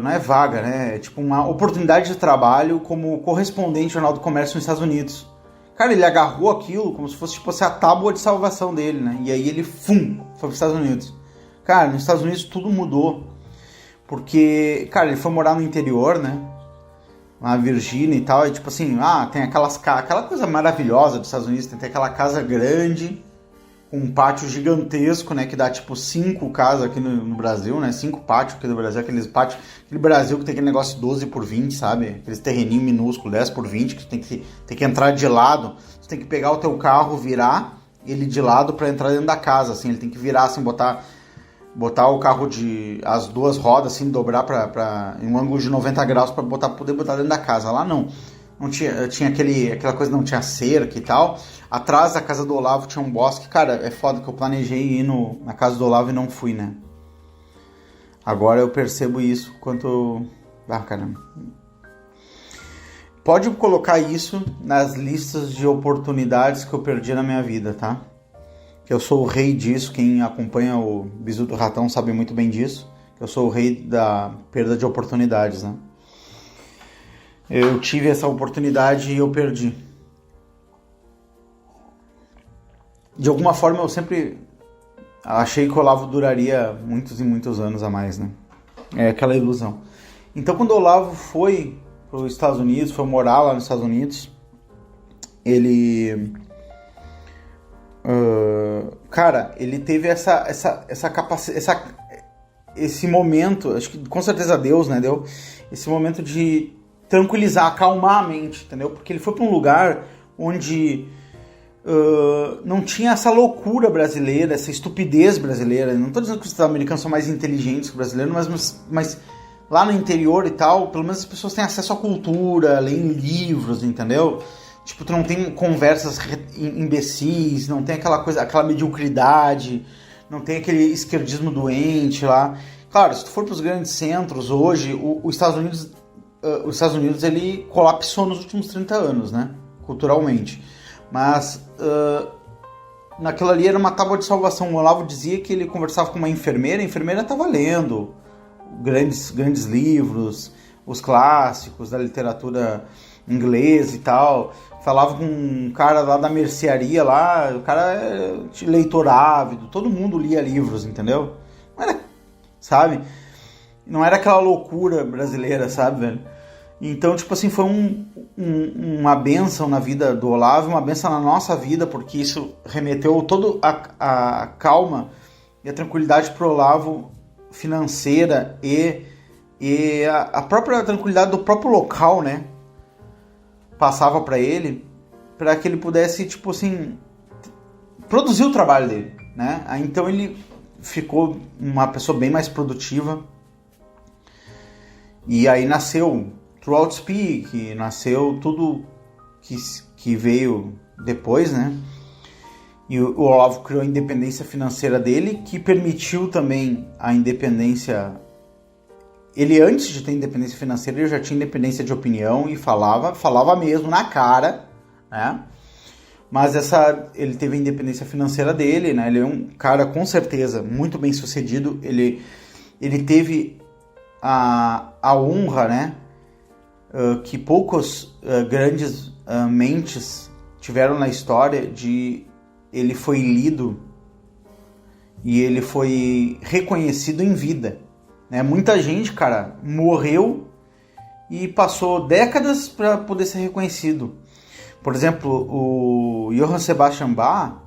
não é vaga, né? É tipo uma oportunidade de trabalho como correspondente do Jornal do Comércio nos Estados Unidos. Cara, ele agarrou aquilo como se fosse tipo assim, a tábua de salvação dele, né? E aí ele, foi para os Estados Unidos. Cara, nos Estados Unidos tudo mudou. Porque, cara, ele foi morar no interior, né? Na Virgínia e tal. E tipo assim, tem aquela coisa maravilhosa dos Estados Unidos. Tem aquela casa grande, com um pátio gigantesco, né? Que dá tipo 5 casas aqui no Brasil, né? 5 pátios aqui no Brasil. Aquele Brasil que tem aquele negócio 12 por 20, sabe? Aqueles terreninhos minúsculos, 10 por 20, que tem que entrar de lado. Você tem que pegar o teu carro, virar ele de lado pra entrar dentro da casa, assim. Ele tem que virar, assim, botar o carro as duas rodas, assim, dobrar em um ângulo de 90 graus pra poder botar dentro da casa. Lá não tinha aquela coisa, não tinha cerca e tal. Atrás da casa do Olavo tinha um bosque. Cara, é foda que eu planejei ir na casa do Olavo e não fui, né? Agora eu percebo isso quanto... caramba. Pode colocar isso nas listas de oportunidades que eu perdi na minha vida, tá? Que eu sou o rei disso. Quem acompanha o Bisu do Ratão sabe muito bem disso. Que eu sou o rei da perda de oportunidades, né? Eu tive essa oportunidade e eu perdi. De alguma forma eu sempre achei que o Olavo duraria muitos e muitos anos a mais, né? É aquela ilusão. Então quando o Olavo foi para os Estados Unidos, foi morar lá nos Estados Unidos, ele... cara, ele teve essa capacidade, esse momento, acho que com certeza Deus, né, deu esse momento de tranquilizar, acalmar a mente, entendeu? Porque ele foi para um lugar onde não tinha essa loucura brasileira, essa estupidez brasileira. Não estou dizendo que os americanos são mais inteligentes que os brasileiros, mas lá no interior e tal, pelo menos as pessoas têm acesso à cultura, leem livros, entendeu? Tipo, tu não tem conversas imbecis, não tem aquela mediocridade, não tem aquele esquerdismo doente lá. Claro, se tu for para os grandes centros hoje, os Estados Unidos ele colapsou nos últimos 30 anos, né? Culturalmente. Mas naquilo ali era uma tábua de salvação. O Olavo dizia que ele conversava com uma enfermeira, a enfermeira estava lendo grandes livros, os clássicos da literatura inglesa e tal. Falava com um cara lá da mercearia lá, o cara é leitor ávido, todo mundo lia livros, entendeu? Não era, sabe? Não era aquela loucura brasileira, sabe, velho? Então, tipo assim, foi uma bênção na vida do Olavo, uma bênção na nossa vida, porque isso remeteu toda a calma e a tranquilidade pro Olavo financeira e a própria tranquilidade do próprio local, né? passava para ele, para que ele pudesse, tipo assim, produzir o trabalho dele, né? Aí, então ele ficou uma pessoa bem mais produtiva. E aí nasceu True Outspeak, nasceu tudo que veio depois, né? E o Olavo criou a independência financeira dele, que permitiu também a independência. Ele, antes de ter independência financeira, ele já tinha independência de opinião e falava mesmo na cara, né? Mas ele teve a independência financeira dele, né? Ele é um cara, com certeza, muito bem sucedido. Ele teve a honra, né? Que poucos grandes mentes tiveram na história de... Ele foi lido e ele foi reconhecido em vida, né? Muita gente, cara, morreu e passou décadas para poder ser reconhecido. Por exemplo, o Johann Sebastian Bach,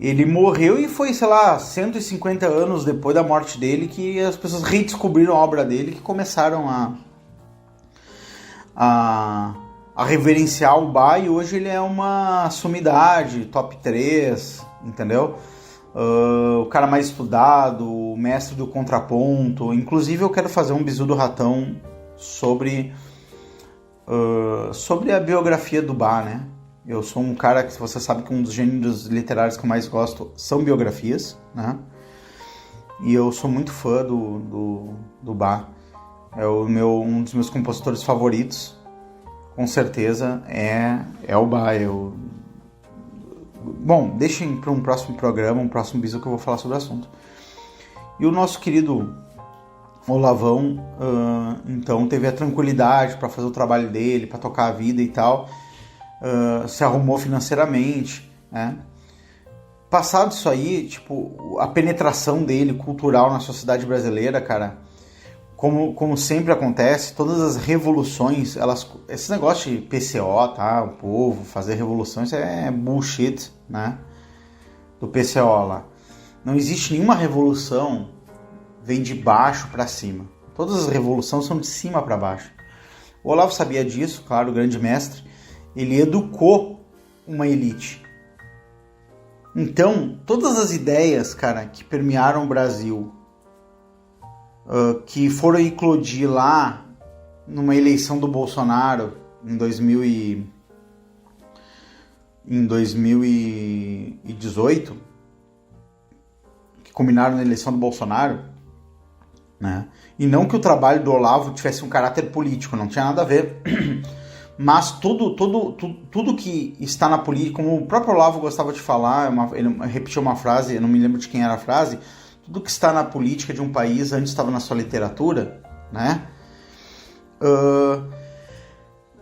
ele morreu e foi, sei lá, 150 anos depois da morte dele que as pessoas redescobriram a obra dele, que começaram a reverenciar o Bach, e hoje ele é uma sumidade, top 3, entendeu? O cara mais estudado, o mestre do contraponto. Inclusive eu quero fazer um bizu do ratão sobre a biografia do Bach, né? Eu sou um cara que você sabe que um dos gêneros literários que eu mais gosto são biografias, né? E eu sou muito fã do Bach. É um dos meus compositores favoritos. Com certeza é o Bach. Bom, deixem para um próximo programa, um próximo bisu que eu vou falar sobre o assunto. E o nosso querido Olavão, então, teve a tranquilidade para fazer o trabalho dele, para tocar a vida e tal. Se arrumou financeiramente, né? Passado isso aí, tipo, a penetração dele cultural na sociedade brasileira, cara, como sempre acontece, todas as revoluções, esse negócio de PCO, tá? O povo fazer revoluções é bullshit, né? Do PCO lá. Não existe nenhuma revolução vem de baixo para cima. Todas as revoluções são de cima para baixo. O Olavo sabia disso, claro, o grande mestre. Ele educou uma elite. Então, todas as ideias, cara, que permearam o Brasil, que foram eclodir lá numa eleição do Bolsonaro em 2018, que culminaram na eleição do Bolsonaro, né? E não que o trabalho do Olavo tivesse um caráter político, não tinha nada a ver. Mas tudo que está na política, como o próprio Olavo gostava de falar, ele repetiu uma frase, eu não me lembro de quem era a frase, tudo que está na política de um país antes estava na sua literatura, né?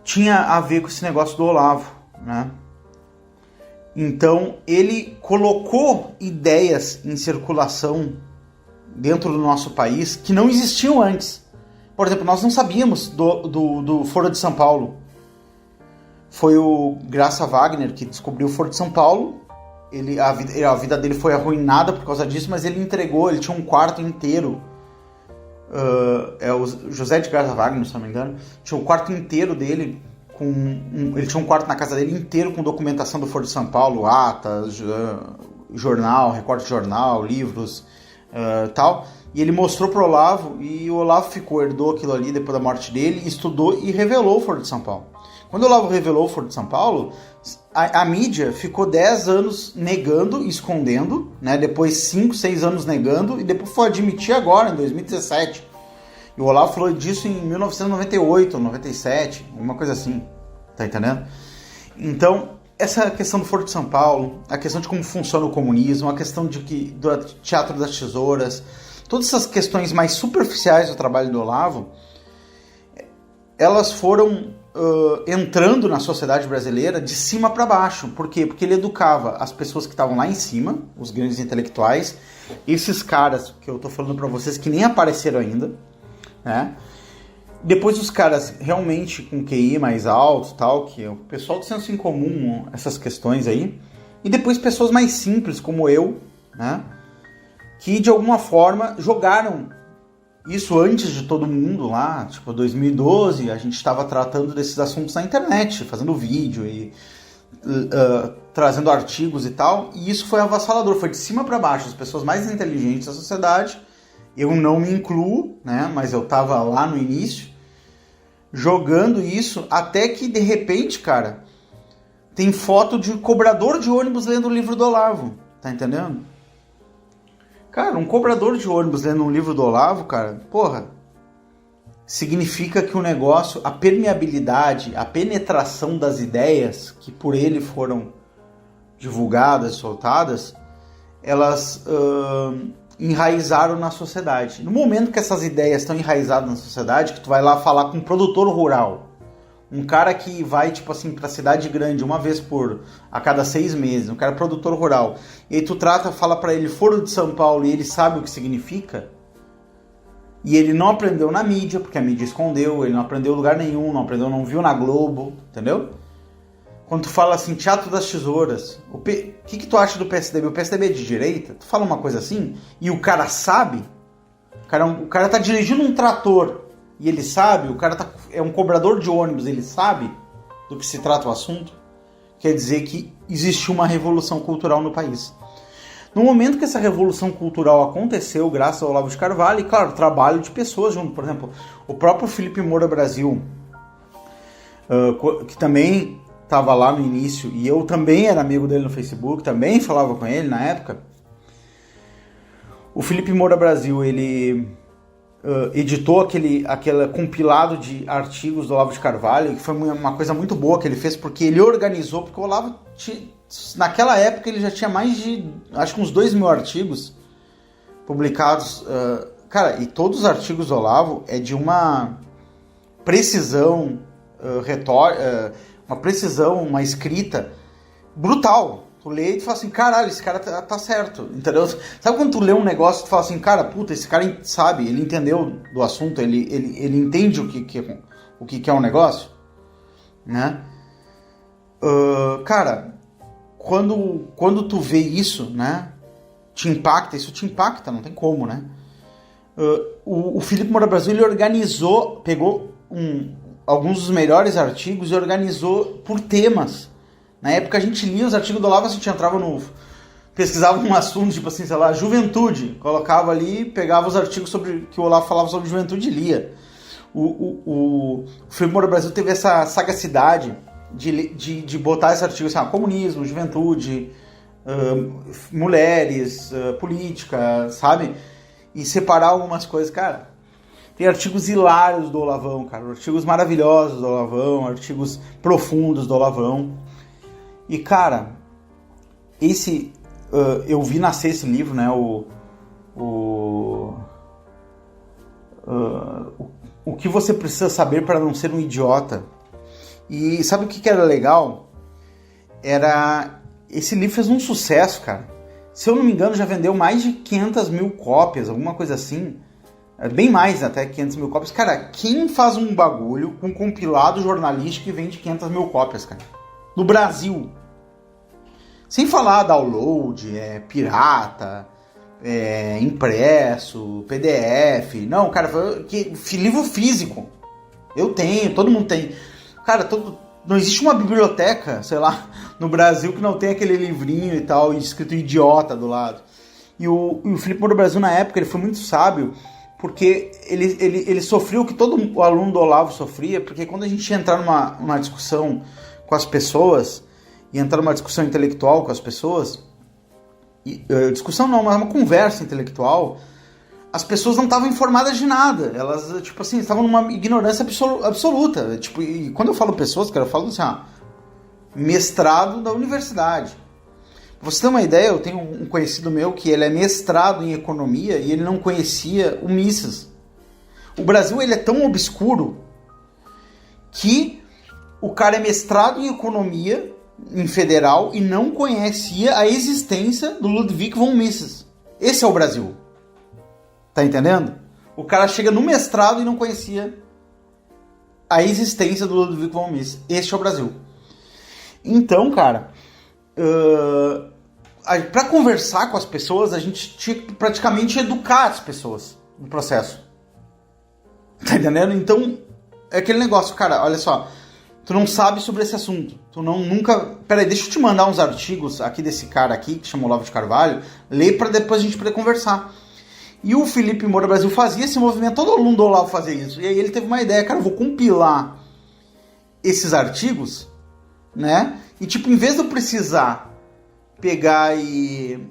Tinha a ver com esse negócio do Olavo, né? Então, ele colocou ideias em circulação dentro do nosso país que não existiam antes. Por exemplo, nós não sabíamos do Foro de São Paulo. Foi o Graça Wagner que descobriu o Foro de São Paulo. A vida dele foi arruinada por causa disso, mas ele tinha um quarto inteiro. O José de Graça Wagner, se não me engano, tinha um quarto inteiro dele. Ele tinha um quarto na casa dele inteiro com documentação do Foro de São Paulo, atas, jornal, recorte de jornal, livros, tal. E ele mostrou pro Olavo, e o Olavo herdou aquilo ali depois da morte dele, estudou e revelou o Foro de São Paulo. Quando o Olavo revelou o Foro de São Paulo, a mídia ficou 10 anos negando, escondendo, né? Depois 5, 6 anos negando, e depois foi admitir agora, em 2017. E o Olavo falou disso em 1998, 97, alguma coisa assim, tá entendendo? Então, essa questão do Foro de São Paulo, a questão de como funciona o comunismo, a questão do Teatro das Tesouras, todas essas questões mais superficiais do trabalho do Olavo, elas foram entrando na sociedade brasileira de cima para baixo. Por quê? Porque ele educava as pessoas que estavam lá em cima, os grandes intelectuais, esses caras que eu tô falando para vocês que nem apareceram ainda, né? Depois os caras realmente com QI mais alto, tal, que é o pessoal do senso em comum, essas questões aí, e depois pessoas mais simples como eu, né? Que de alguma forma jogaram Isso antes de todo mundo lá, tipo 2012, a gente estava tratando desses assuntos na internet, fazendo vídeo e trazendo artigos e tal, e isso foi avassalador, foi de cima para baixo, as pessoas mais inteligentes da sociedade, eu não me incluo, né, mas eu tava lá no início, jogando isso, até que de repente, cara, tem foto de cobrador de ônibus lendo o livro do Olavo, tá entendendo? Cara, um cobrador de ônibus lendo um livro do Olavo, cara, porra, significa que o negócio, a permeabilidade, a penetração das ideias que por ele foram divulgadas, soltadas, elas enraizaram na sociedade. No momento que essas ideias estão enraizadas na sociedade, que tu vai lá falar com um produtor rural, um cara que vai, tipo assim, pra cidade grande uma vez a cada 6 meses, um cara produtor rural, e aí tu fala pra ele Foro de São Paulo e ele sabe o que significa, e ele não aprendeu na mídia, porque a mídia escondeu, ele não aprendeu em lugar nenhum, não viu na Globo, entendeu? Quando tu fala assim, Teatro das Tesouras, o que tu acha do PSDB? O PSDB é de direita? Tu fala uma coisa assim, e o cara sabe, o cara tá dirigindo um trator, e ele sabe, o cara é um cobrador de ônibus, ele sabe do que se trata o assunto, quer dizer que existiu uma revolução cultural no país. No momento que essa revolução cultural aconteceu, graças ao Olavo de Carvalho, e claro, trabalho de pessoas junto, por exemplo, o próprio Felipe Moura Brasil, que também estava lá no início, e eu também era amigo dele no Facebook, também falava com ele na época. O Felipe Moura Brasil, ele editou aquele compilado de artigos do Olavo de Carvalho, que foi uma coisa muito boa que ele fez, porque ele organizou, porque o Olavo, naquela época, ele já tinha mais de, acho que uns 2.000 artigos publicados. Cara, e todos os artigos do Olavo é de uma precisão uma escrita brutal. Tu lê e tu fala assim, caralho, esse cara tá certo, entendeu? Sabe quando tu lê um negócio e tu fala assim, cara, puta, esse cara sabe, ele entendeu do assunto, ele entende o que é um negócio, né? Cara, quando tu vê isso, né, isso te impacta, não tem como, né? O Felipe Moura Brasil, ele pegou alguns dos melhores artigos e organizou por temas. Na época a gente lia os artigos do Olavo, a gente entrava pesquisava um assunto, tipo assim, sei lá, juventude, colocava ali, pegava os artigos que o Olavo falava sobre juventude e lia. O Felipe Moura Brasil teve essa sagacidade de botar esse artigo assim, comunismo, juventude, mulheres, política, sabe? E separar algumas coisas, cara. Tem artigos hilários do Olavão, cara, artigos maravilhosos do Olavão, artigos profundos do Olavão. E, cara, eu vi nascer esse livro, né, o que você precisa saber para não ser um idiota. E sabe o que era legal? Esse livro fez um sucesso, cara. Se eu não me engano, já vendeu mais de 500.000 cópias, alguma coisa assim. Bem mais até 500.000 cópias. Cara, quem faz um bagulho com compilado jornalístico e vende 500.000 cópias, cara? No Brasil. Sem falar download, pirata, impresso, PDF. Não, cara, livro físico. Eu tenho, todo mundo tem. Cara, não existe uma biblioteca, sei lá, no Brasil que não tem aquele livrinho e tal, escrito idiota do lado. E o Felipe Moura Brasil, na época, ele foi muito sábio, porque ele sofreu o que todo o aluno do Olavo sofria, porque quando a gente entrar numa discussão com as pessoas, e entrar numa discussão intelectual com as pessoas, discussão não, mas uma conversa intelectual, as pessoas não estavam informadas de nada, elas, tipo assim, estavam numa ignorância absoluta, tipo, e quando eu falo pessoas, cara, eu falo assim, mestrado da universidade. Pra você ter uma ideia, eu tenho um conhecido meu que ele é mestrado em economia e ele não conhecia o Mises. O Brasil, ele é tão obscuro que o cara é mestrado em economia em federal e não conhecia a existência do Ludwig von Mises. Esse é o Brasil. Tá entendendo? O cara chega no mestrado e não conhecia a existência do Ludwig von Mises. Este é o Brasil. Então, cara, para conversar com as pessoas, a gente tinha que praticamente educar as pessoas no processo. Tá entendendo? Então, é aquele negócio, cara, olha só. Tu não sabe sobre esse assunto. Tu nunca... Peraí, deixa eu te mandar uns artigos aqui desse cara aqui, que chama Olavo de Carvalho. Lê pra depois a gente poder conversar. E o Felipe Moura Brasil fazia esse movimento, todo aluno do Olavo fazia isso. E aí ele teve uma ideia, cara, eu vou compilar esses artigos, né? E tipo, em vez de eu precisar pegar e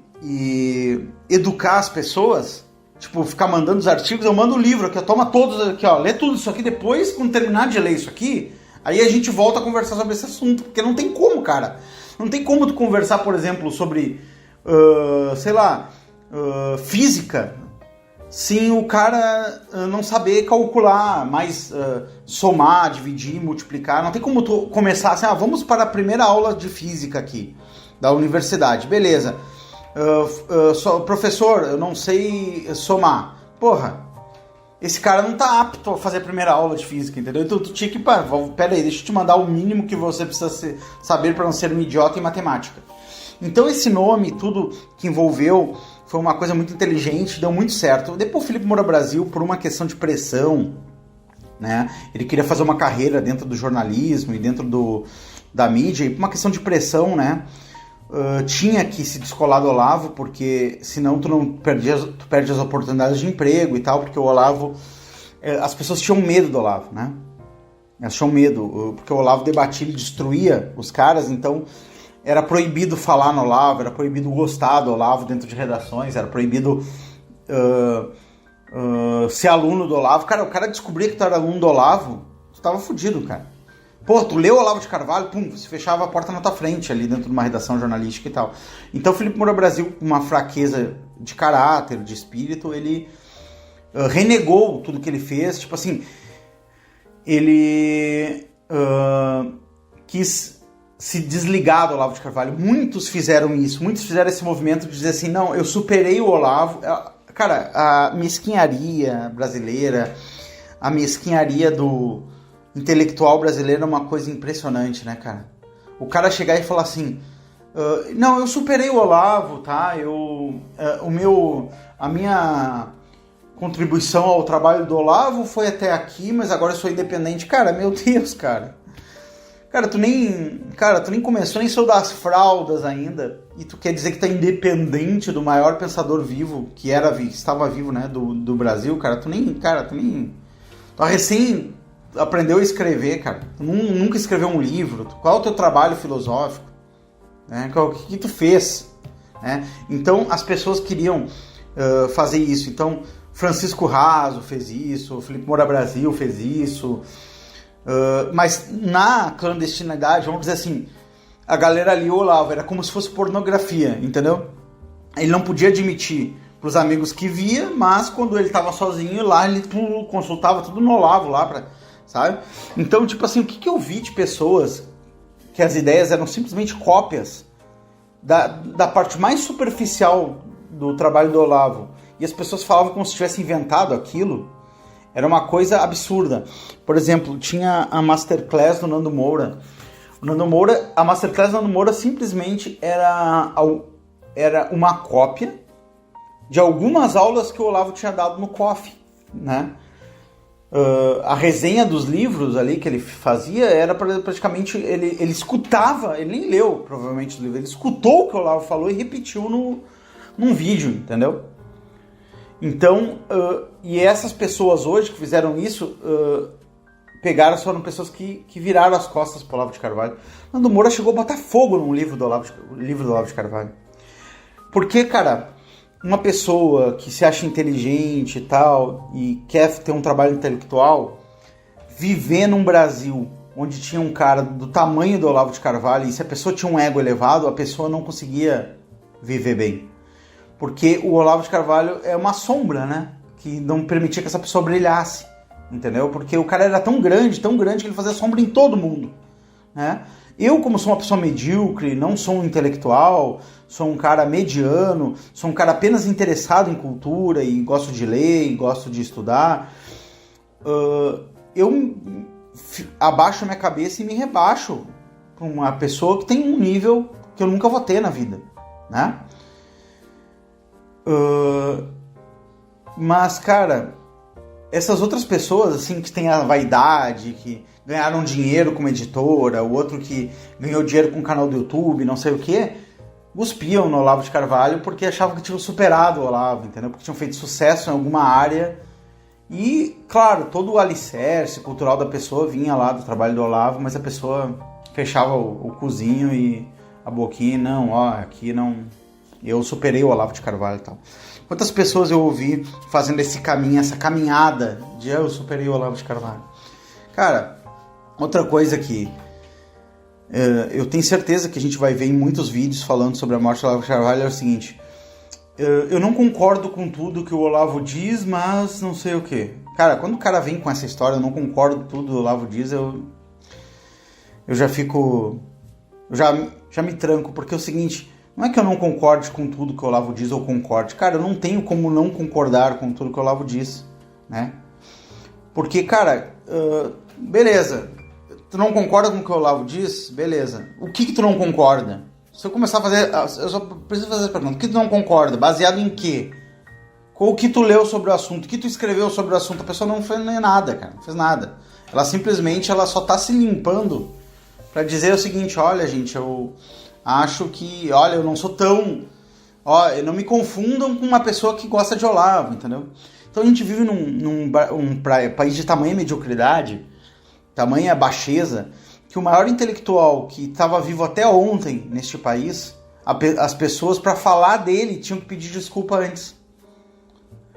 educar as pessoas, tipo, ficar mandando os artigos, eu mando o livro aqui, toma todos aqui, ó, lê tudo isso aqui, depois, quando terminar de ler isso aqui, aí a gente volta a conversar sobre esse assunto, porque não tem como, cara. Não tem como tu conversar, por exemplo, sobre, física, sem o cara não saber calcular, mais somar, dividir, multiplicar. Não tem como tu começar assim, vamos para a primeira aula de física aqui, da universidade. Beleza. Professor, eu não sei somar. Porra, esse cara não tá apto a fazer a primeira aula de física, entendeu? Então tu tinha que... Pera aí, deixa eu te mandar o mínimo que você precisa saber para não ser um idiota em matemática. Então esse nome, tudo que envolveu, foi uma coisa muito inteligente, deu muito certo. Depois o Felipe Moura Brasil, por uma questão de pressão, né? Ele queria fazer uma carreira dentro do jornalismo e dentro da mídia, e por uma questão de pressão, né? Tinha que se descolar do Olavo, porque senão tu perde as oportunidades de emprego e tal, porque o Olavo... as pessoas tinham medo do Olavo, né? Elas tinham medo, porque o Olavo debatia e destruía os caras, então era proibido falar no Olavo, era proibido gostar do Olavo dentro de redações, era proibido ser aluno do Olavo. Cara, o cara descobria que tu era aluno do Olavo, tu tava fudido, cara. Pô, tu leu o Olavo de Carvalho, pum, se fechava a porta na tua frente ali dentro de uma redação jornalística e tal. Então o Felipe Moura Brasil, com uma fraqueza de caráter, de espírito, ele renegou tudo que ele fez. Tipo assim, ele quis se desligar do Olavo de Carvalho. Muitos fizeram isso, muitos fizeram esse movimento de dizer assim, não, eu superei o Olavo. Cara, a mesquinharia brasileira, a mesquinharia do intelectual brasileiro é uma coisa impressionante, né, cara? O cara chegar e falar assim, não, eu superei o Olavo, tá? A minha contribuição ao trabalho do Olavo foi até aqui, mas agora eu sou independente. Cara, meu Deus, cara. Cara, tu nem começou, nem saiu das fraldas ainda, e tu quer dizer que tá independente do maior pensador vivo, que estava vivo, né, do Brasil, cara, tu recém aprendeu a escrever, cara, tu nunca escreveu um livro, qual é o teu trabalho filosófico, né, o que tu fez, né? Então as pessoas queriam fazer isso, então Francisco Raso fez isso, Felipe Moura Brasil fez isso, mas na clandestinidade, vamos dizer assim, a galera ali, o Olavo, era como se fosse pornografia, entendeu? Ele não podia admitir pros amigos que via, mas quando ele tava sozinho lá, ele consultava tudo no Olavo lá, sabe? Então, tipo assim, o que eu vi de pessoas que as ideias eram simplesmente cópias da parte mais superficial do trabalho do Olavo, e as pessoas falavam como se tivesse inventado aquilo. Era uma coisa absurda. Por exemplo, tinha a Masterclass do Nando Moura. A Masterclass do Nando Moura simplesmente era uma cópia de algumas aulas que o Olavo tinha dado no COF, né? A resenha dos livros ali que ele fazia era praticamente... Ele escutava, ele nem leu provavelmente o livro, ele escutou o que o Olavo falou e repetiu num vídeo, entendeu? Então, e essas pessoas hoje que fizeram isso, foram pessoas que viraram as costas para o Olavo de Carvalho. Nando Moura chegou a botar fogo no livro do Olavo de Carvalho. Porque, cara, uma pessoa que se acha inteligente e tal, e quer ter um trabalho intelectual, viver num Brasil onde tinha um cara do tamanho do Olavo de Carvalho, e se a pessoa tinha um ego elevado, a pessoa não conseguia viver bem. Porque o Olavo de Carvalho é uma sombra, né? Que não permitia que essa pessoa brilhasse, entendeu? Porque o cara era tão grande que ele fazia sombra em todo mundo, né? Eu, como sou uma pessoa medíocre, não sou um intelectual, sou um cara mediano, sou um cara apenas interessado em cultura e gosto de ler e gosto de estudar, eu abaixo a minha cabeça e me rebaixo para uma pessoa que tem um nível que eu nunca vou ter na vida, né? Mas, cara, essas outras pessoas, assim, que têm a vaidade, que ganharam dinheiro com uma editora, o outro que ganhou dinheiro com um canal do YouTube, não sei o quê, cuspiam no Olavo de Carvalho porque achavam que tinham superado o Olavo, entendeu? Porque tinham feito sucesso em alguma área. E, claro, todo o alicerce cultural da pessoa vinha lá do trabalho do Olavo, mas a pessoa fechava o cozinho e a boquinha, não, ó, aqui não... Eu superei o Olavo de Carvalho e tal. Quantas pessoas eu ouvi fazendo esse caminho, essa caminhada de eu superei o Olavo de Carvalho? Cara, outra coisa que eu tenho certeza que a gente vai ver em muitos vídeos falando sobre a morte do Olavo de Carvalho é o seguinte: eu não concordo com tudo que o Olavo diz, mas não sei o que. Cara, quando o cara vem com essa história, eu não concordo com tudo que o Olavo diz, eu já fico... Eu já me tranco, porque é o seguinte... Não é que eu não concorde com tudo que o Olavo diz ou concorde. Cara, eu não tenho como não concordar com tudo que o Olavo diz, né? Porque, cara, beleza. Tu não concorda com o que o Olavo diz? Beleza. O que tu não concorda? Se eu começar a fazer... Eu só preciso fazer essa pergunta. O que tu não concorda? Baseado em quê? O que tu leu sobre o assunto? O que tu escreveu sobre o assunto? A pessoa não fez nada, cara. Não fez nada. Ela simplesmente só tá se limpando pra dizer o seguinte: olha, gente, eu... acho que, olha, eu não sou tão... não me confundam com uma pessoa que gosta de Olavo, entendeu? Então a gente vive num país de tamanha mediocridade, tamanha baixeza, que o maior intelectual que estava vivo até ontem neste país, as pessoas, para falar dele, tinham que pedir desculpa antes.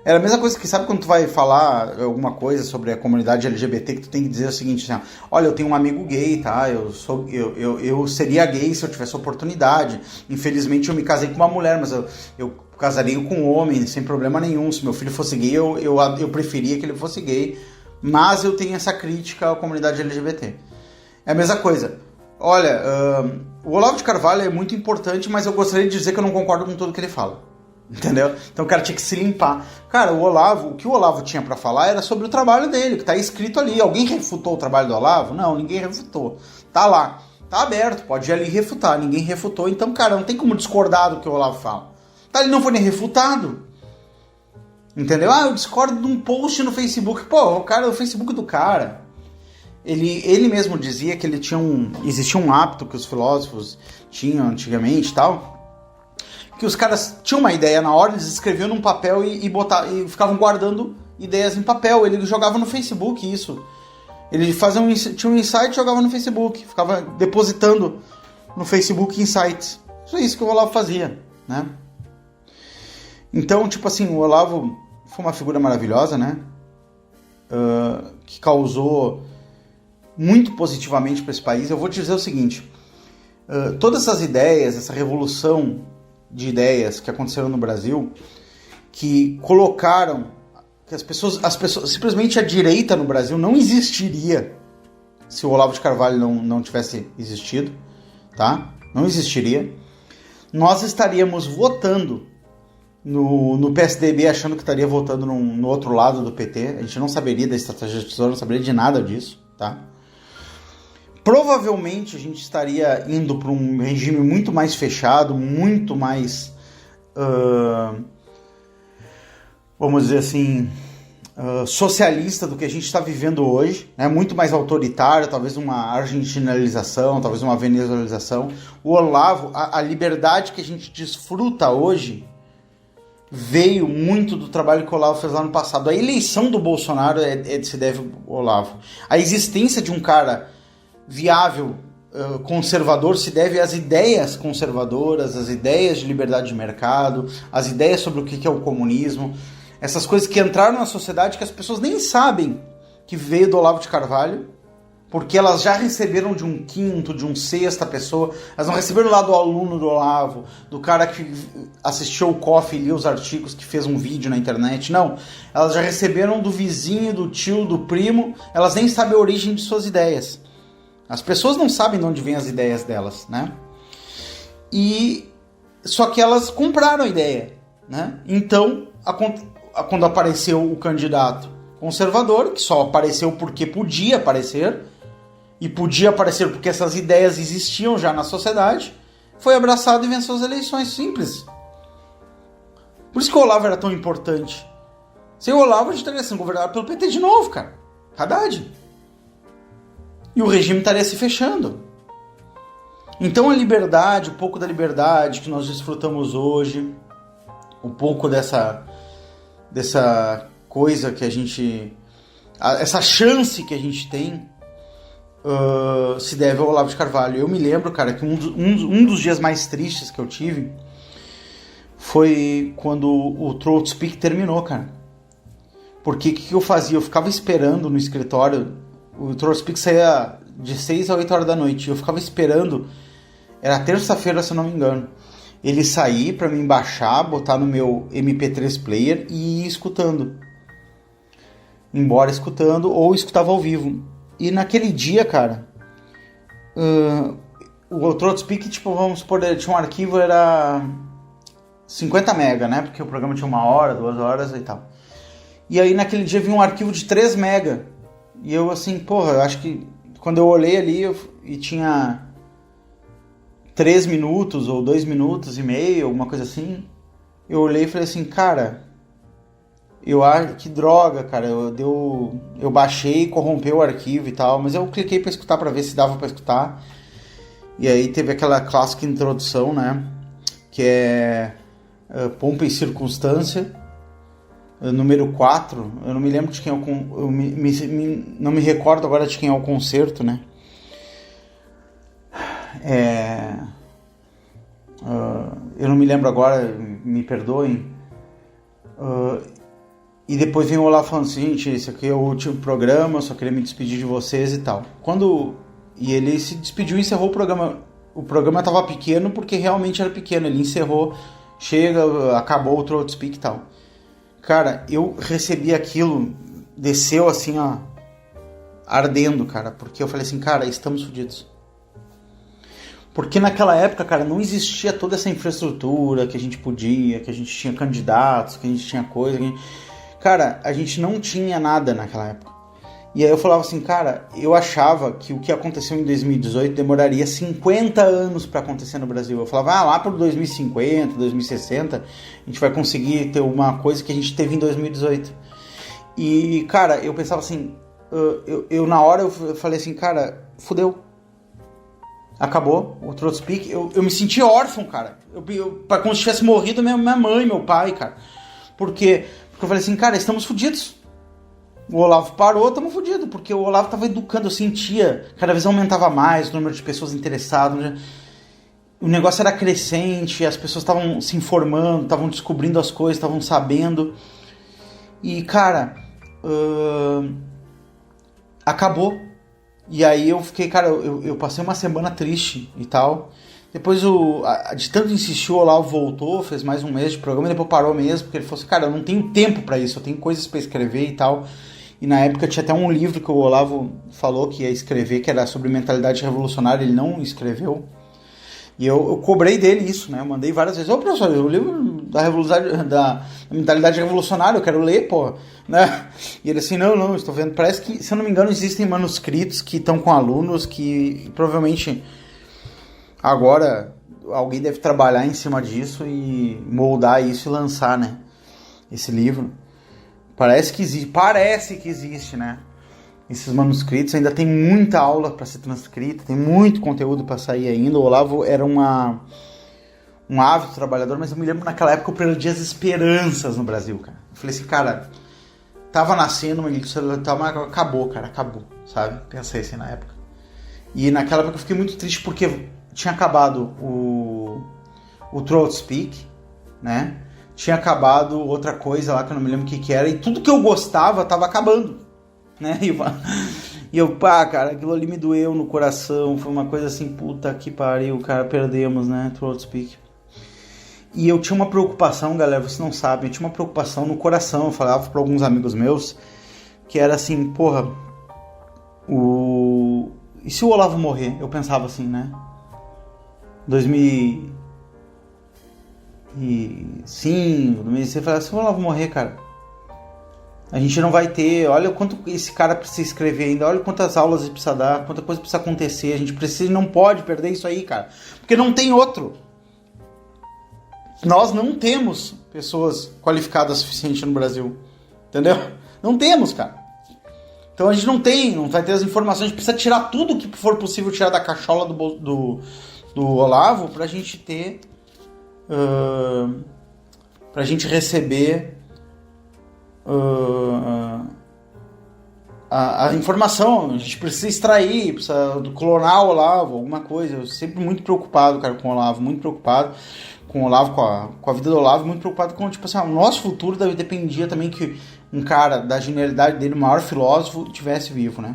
Era a mesma coisa que, sabe, quando tu vai falar alguma coisa sobre a comunidade LGBT, que tu tem que dizer o seguinte, assim, olha, eu tenho um amigo gay, tá? Eu seria gay se eu tivesse oportunidade. Infelizmente eu me casei com uma mulher, mas eu casaria com um homem sem problema nenhum. Se meu filho fosse gay, eu preferia que ele fosse gay, mas eu tenho essa crítica à comunidade LGBT. É a mesma coisa. Olha, o Olavo de Carvalho é muito importante, mas eu gostaria de dizer que eu não concordo com tudo que ele fala. Entendeu? Então o cara tinha que se limpar. Cara, o que o Olavo tinha pra falar era sobre o trabalho dele, que tá escrito ali. Alguém refutou o trabalho do Olavo? Não, ninguém refutou. Tá lá, tá aberto, pode ir ali refutar. Ninguém refutou, então, cara, não tem como discordar do que o Olavo fala. Tá, ele não foi nem refutado. Entendeu? Eu discordo de um post no Facebook. Pô, o Facebook do cara. Ele mesmo dizia que existia um hábito que os filósofos tinham antigamente e tal, que os caras tinham uma ideia na hora, eles escreviam num papel e ficavam guardando ideias em papel. Ele jogava no Facebook isso. Ele tinha um insight e jogava no Facebook. Ficava depositando no Facebook insights. Isso é isso que o Olavo fazia, né? Então, tipo assim, o Olavo foi uma figura maravilhosa, né? Que causou muito positivamente para esse país. Eu vou te dizer o seguinte: todas essas ideias, essa revolução de ideias que aconteceram no Brasil, que colocaram que as pessoas, simplesmente a direita no Brasil não existiria se o Olavo de Carvalho não tivesse existido, tá? Não existiria. Nós estaríamos votando no PSDB, achando que estaria votando no outro lado do PT. A gente não saberia da estratégia de tesouro, não saberia de nada disso, tá? Provavelmente a gente estaria indo para um regime muito mais fechado, muito mais, vamos dizer assim, socialista do que a gente está vivendo hoje, né? Muito mais autoritário, talvez uma argentinalização, talvez uma venezuelização. O Olavo, a liberdade que a gente desfruta hoje veio muito do trabalho que o Olavo fez lá no passado. A eleição do Bolsonaro se deve ao Olavo. A existência de um cara viável, conservador, se deve às ideias conservadoras, às ideias de liberdade de mercado, às ideias sobre o que é o comunismo, essas coisas que entraram na sociedade que as pessoas nem sabem que veio do Olavo de Carvalho, porque elas já receberam de um quinto, de um sexta pessoa, elas não receberam lá do aluno do Olavo, do cara que assistiu o Coffee e lia os artigos, que fez um vídeo na internet, não. Elas já receberam do vizinho, do tio, do primo, elas nem sabem a origem de suas ideias. As pessoas não sabem de onde vêm as ideias delas, né? Só que elas compraram a ideia, né? Então, quando apareceu o candidato conservador, que só apareceu porque podia aparecer, e podia aparecer porque essas ideias existiam já na sociedade, foi abraçado e venceu as eleições. Simples. Por isso que o Olavo era tão importante. Sem o Olavo, a gente estaria sendo governado pelo PT de novo, cara. Haddad. E o regime estaria se fechando. Então a liberdade, um pouco da liberdade que nós desfrutamos hoje, um pouco dessa coisa que a gente... essa chance que a gente tem, se deve ao Olavo de Carvalho. Eu me lembro, cara, que um dos dias mais tristes que eu tive foi quando o Throat Speak terminou, cara. Porque o que eu fazia? Eu ficava esperando no escritório. O Throat Speak saía de 6 a 8 horas da noite. Eu ficava esperando. Era terça-feira, se eu não me engano. Ele sair pra mim baixar, botar no meu MP3 player e ir escutando. Embora escutando, ou escutava ao vivo. E naquele dia, cara, o Throat Speak, tipo, vamos supor, tinha um arquivo, era 50 mega, né? Porque o programa tinha 1 hora, 2 horas e tal. E aí naquele dia vinha um arquivo de 3 mega. E eu assim, porra, eu acho que quando eu olhei ali e tinha 3 minutos ou 2 minutos e meio, alguma coisa assim, eu olhei e falei assim, cara, que droga, cara, eu baixei, corrompeu o arquivo e tal, mas eu cliquei pra escutar pra ver se dava pra escutar. E aí teve aquela clássica introdução, né, que é Pompa e Circunstância, número 4, eu não me lembro de quem é não me recordo agora de quem é o concerto, né, eu não me lembro agora, me perdoem. E depois vem o Olavo falando assim, gente, esse aqui é o último programa, eu só queria me despedir de vocês e tal. E ele se despediu e encerrou o programa. O programa estava pequeno porque realmente era pequeno. Ele encerrou, acabou o Throat Speak e tal. Cara, eu recebi aquilo, desceu assim, ó, ardendo, cara. Porque eu falei assim, cara, estamos fodidos. Porque naquela época, cara, não existia toda essa infraestrutura que a gente podia, que a gente tinha candidatos, que a gente tinha coisa... Cara, a gente não tinha nada naquela época. E aí eu falava assim, cara, eu achava que o que aconteceu em 2018 demoraria 50 anos para acontecer no Brasil. Eu falava, lá para 2050, 2060, a gente vai conseguir ter uma coisa que a gente teve em 2018. E, cara, eu pensava assim, na hora eu falei assim, cara, fudeu. Acabou o Throat Speak. Eu me senti órfão, cara. Como se tivesse morrido minha mãe, meu pai, cara. Porque eu falei assim, cara, estamos fodidos. O Olavo parou, estamos fodidos. Porque o Olavo estava educando, eu sentia. Cada vez aumentava mais o número de pessoas interessadas. O negócio era crescente, as pessoas estavam se informando, estavam descobrindo as coisas, estavam sabendo. E, cara, acabou. E aí eu fiquei, cara, eu passei uma semana triste e tal. Depois, de tanto insistir, o Olavo voltou, fez mais um mês de programa, e depois parou mesmo, porque ele falou assim, cara, eu não tenho tempo pra isso, eu tenho coisas pra escrever e tal. E na época tinha até um livro que o Olavo falou que ia escrever, que era sobre mentalidade revolucionária, ele não escreveu. E eu cobrei dele isso, né? Eu mandei várias vezes, professor, o livro da mentalidade revolucionária, eu quero ler, pô, né? E ele assim, não, estou vendo, parece que, se eu não me engano, existem manuscritos que estão com alunos que provavelmente... Agora, alguém deve trabalhar em cima disso e moldar isso e lançar, né? Esse livro. Parece que existe, né? Esses manuscritos. Ainda tem muita aula para ser transcrita, tem muito conteúdo para sair ainda. O Olavo era um ávido trabalhador, mas eu me lembro naquela época eu perdi as esperanças no Brasil, cara. Eu falei assim, cara, tava nascendo uma indústria, mas acabou, sabe? Pensei assim na época. E naquela época eu fiquei muito triste porque... tinha acabado o Throat Speak, né? Tinha acabado outra coisa lá que eu não me lembro o que era. E tudo que eu gostava tava acabando, né? E eu, cara, aquilo ali me doeu no coração. Foi uma coisa assim, puta que pariu, cara, perdemos, né? Throat Speak. E eu tinha uma preocupação, galera, vocês não sabem. Eu tinha uma preocupação no coração. Eu falava pra alguns amigos meus que era assim, porra, e se o Olavo morrer? Eu pensava assim, né? 2005, 2006, eu falei assim, vamos lá, vou morrer, cara. A gente não vai ter, olha o quanto esse cara precisa escrever ainda, olha quantas aulas ele precisa dar, quanta coisa precisa acontecer, a gente precisa, não pode perder isso aí, cara. Porque não tem outro. Nós não temos pessoas qualificadas o suficiente no Brasil. entendeu? Não temos, cara. Então a gente não vai ter as informações, a gente precisa tirar tudo que for possível tirar da cachola do Olavo pra gente ter, pra gente receber a informação. A gente precisa extrair, precisa clonar o Olavo, alguma coisa. Eu sempre muito preocupado, cara, com o Olavo, muito preocupado com o Olavo, com a vida do Olavo, muito preocupado com, tipo assim, o nosso futuro dependia também que um cara da genialidade dele, o maior filósofo, tivesse vivo, né?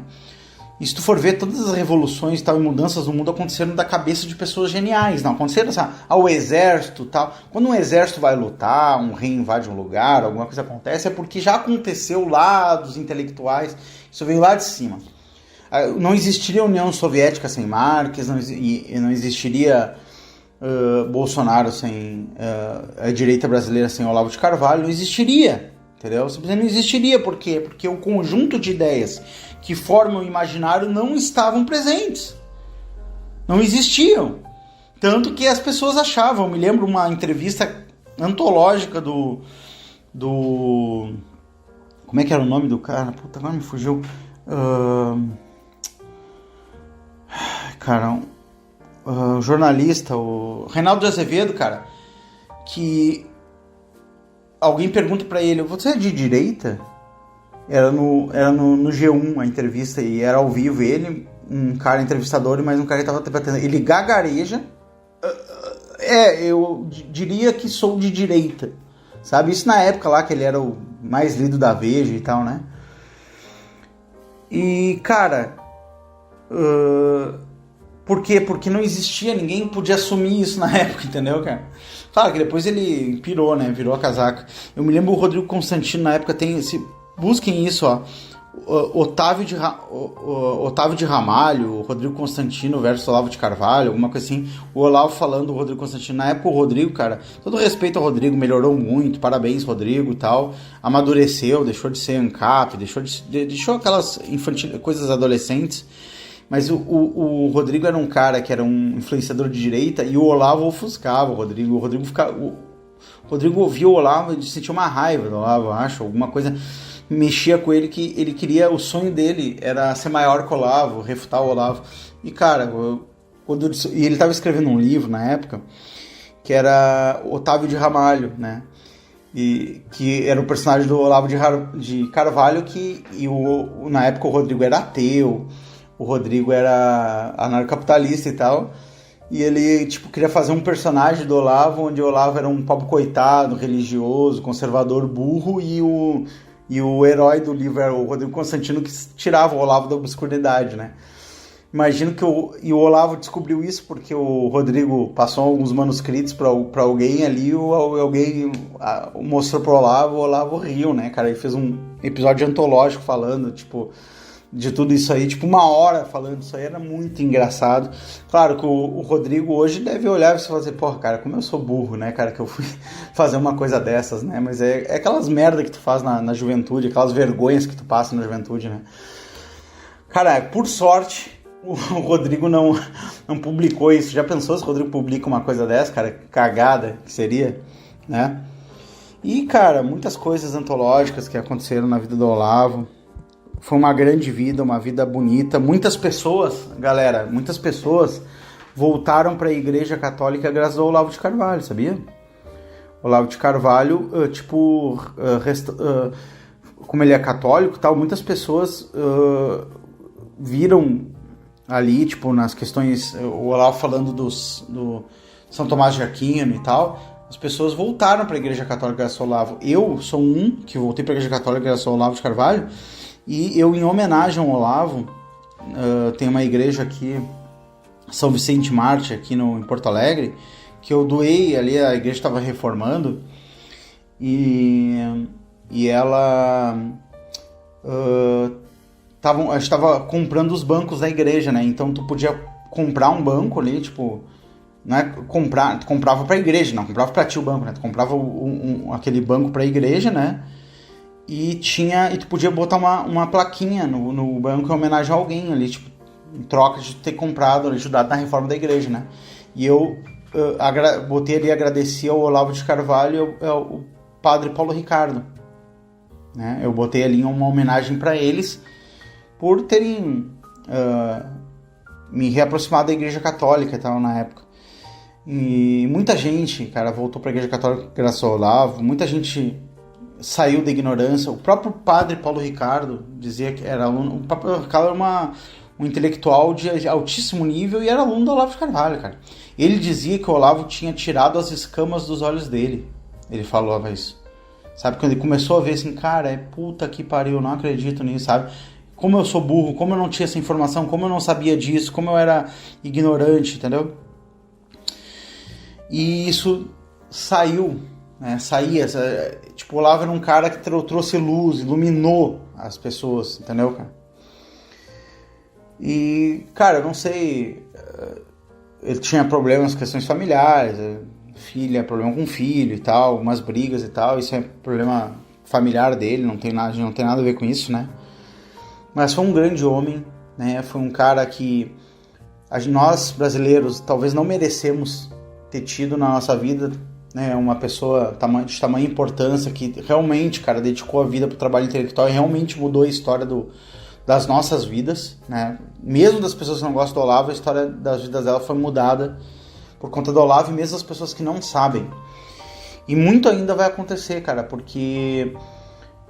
E se tu for ver, todas as revoluções e tal, e mudanças no mundo aconteceram da cabeça de pessoas geniais, não aconteceram assim, ao exército e tal. Quando um exército vai lutar, um rei invade um lugar, alguma coisa acontece, é porque já aconteceu lá dos intelectuais, isso veio lá de cima. Não existiria União Soviética sem Marx, não existiria Bolsonaro sem a direita brasileira sem Olavo de Carvalho, não existiria, entendeu? Simplesmente não existiria. Por quê? Porque o conjunto de ideias que formam o imaginário não estavam presentes, não existiam, tanto que as pessoas achavam. Eu me lembro uma entrevista antológica do como é que era o nome do cara? Puta, agora me fugiu. Jornalista, o Reinaldo de Azevedo, cara, que alguém pergunta pra ele: você é de direita? Era no G1 a entrevista, e era ao vivo, ele, um cara entrevistador, mas um cara que tava debatendo. Ele gagareja. Eu diria que sou de direita, sabe? Isso na época lá que ele era o mais lido da Veja e tal, né? E, cara, por quê? Porque não existia, ninguém podia assumir isso na época, entendeu, cara? Claro que depois ele pirou, né? Virou a casaca. Eu me lembro o Rodrigo Constantino na época, busquem isso, ó. Otávio de Ramalho, o Rodrigo Constantino versus Olavo de Carvalho, alguma coisa assim. O Olavo falando do Rodrigo Constantino. Na época o Rodrigo, cara, todo respeito ao Rodrigo, melhorou muito, parabéns Rodrigo e tal. Amadureceu, deixou de ser ANCAP, deixou aquelas coisas adolescentes. Mas o Rodrigo era um cara que era um influenciador de direita, e o Olavo ofuscava o Rodrigo. O Rodrigo ouvia o Olavo e sentia uma raiva do Olavo, acho, alguma coisa mexia com ele, que ele queria, o sonho dele era ser maior que o Olavo, refutar o Olavo. E, cara, e ele estava escrevendo um livro na época que era Otávio de Ramalho, né? E que era o personagem do Olavo de Carvalho, na época o Rodrigo era ateu, o Rodrigo era anarcocapitalista e tal. E ele, tipo, queria fazer um personagem do Olavo, onde o Olavo era um pobre coitado, religioso, conservador, burro, e o herói do livro era o Rodrigo Constantino, que tirava o Olavo da obscuridade, né? Imagino que o Olavo descobriu isso porque o Rodrigo passou alguns manuscritos para alguém ali, alguém mostrou pro Olavo, o Olavo riu, né, cara? Ele fez um episódio antológico falando, tipo, de tudo isso aí, tipo 1 hora falando isso aí, era muito engraçado. Claro que o Rodrigo hoje deve olhar e fazer, porra, cara, como eu sou burro, né, cara, que eu fui fazer uma coisa dessas, né? Mas é aquelas merda que tu faz na juventude, aquelas vergonhas que tu passa na juventude, né? Cara, por sorte, o Rodrigo não publicou isso. Já pensou se o Rodrigo publica uma coisa dessa, cara? Cagada que seria, né? E, cara, muitas coisas antológicas que aconteceram na vida do Olavo. Foi uma grande vida, uma vida bonita. Muitas pessoas voltaram para a Igreja Católica graças ao Olavo de Carvalho, sabia? Olavo de Carvalho, como ele é católico e tal, muitas pessoas viram ali, tipo, nas questões, o Olavo falando do São Tomás de Aquino e tal, as pessoas voltaram para a Igreja Católica graças ao Olavo. Eu sou um que voltei para a Igreja Católica graças ao Olavo de Carvalho. E eu, em homenagem ao Olavo, tem uma igreja aqui, São Vicente Marte, aqui em Porto Alegre, que eu doei ali, a igreja estava reformando, e ela a gente estava comprando os bancos da igreja, né? Então tu podia comprar um banco ali, tipo, não é comprar, tu comprava para a igreja, não comprava para ti o banco, né? Tu comprava aquele banco para a igreja, né? E tu podia botar uma plaquinha no banco em homenagem a alguém ali, tipo, em troca de ter comprado, ajudado na reforma da igreja, né? E eu botei ali, agradeci ao Olavo de Carvalho e ao padre Paulo Ricardo, né? Eu botei ali uma homenagem para eles por terem me reaproximado da Igreja Católica e tal na época. E muita gente, cara, voltou para a Igreja Católica graças ao Olavo, muita gente saiu da ignorância. O próprio padre Paulo Ricardo dizia que era aluno. O próprio Ricardo era um intelectual de altíssimo nível e era aluno do Olavo de Carvalho, cara. Ele dizia que o Olavo tinha tirado as escamas dos olhos dele. Ele falava isso. Sabe, quando ele começou a ver assim, cara, puta que pariu, eu não acredito nisso, sabe? Como eu sou burro, como eu não tinha essa informação, como eu não sabia disso, como eu era ignorante, entendeu? E isso saiu, né? Saía, tipo, o Olavo era um cara que trouxe luz, iluminou as pessoas, entendeu, cara? E, cara, eu não sei, ele tinha problemas, questões familiares, problema com filho e tal, algumas brigas e tal, isso é problema familiar dele, não tem nada a ver com isso, né? Mas foi um grande homem, né? Foi um cara que nós brasileiros talvez não merecemos ter tido na nossa vida, né? Uma pessoa de tamanha importância que realmente, cara, dedicou a vida para o trabalho intelectual e realmente mudou a história das nossas vidas, né? Mesmo das pessoas que não gostam do Olavo, a história das vidas dela foi mudada por conta do Olavo, e mesmo as pessoas que não sabem. E muito ainda vai acontecer, cara, porque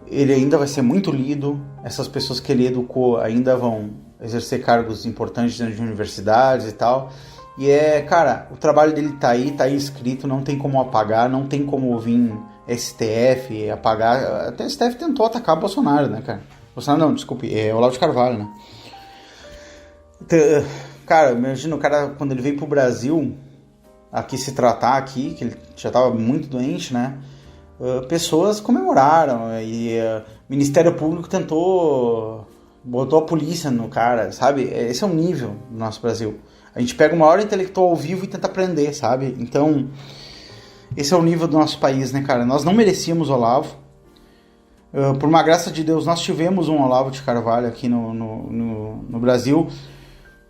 ele ainda vai ser muito lido, essas pessoas que ele educou ainda vão exercer cargos importantes dentro de universidades e tal. E cara, o trabalho dele tá aí escrito, não tem como apagar, não tem como vir STF apagar. Até o STF tentou atacar o Bolsonaro, né, cara? Bolsonaro não, desculpe, Olavo de Carvalho, né? Cara, imagina o cara, quando ele veio pro Brasil, aqui se tratar aqui, que ele já tava muito doente, né? Pessoas comemoraram e o Ministério Público botou a polícia no cara, sabe? Esse é o nível do nosso Brasil. A gente pega o maior intelectual ao vivo e tenta prender, sabe? Então, esse é o nível do nosso país, né, cara? Nós não merecíamos Olavo. Por uma graça de Deus, nós tivemos um Olavo de Carvalho aqui no Brasil.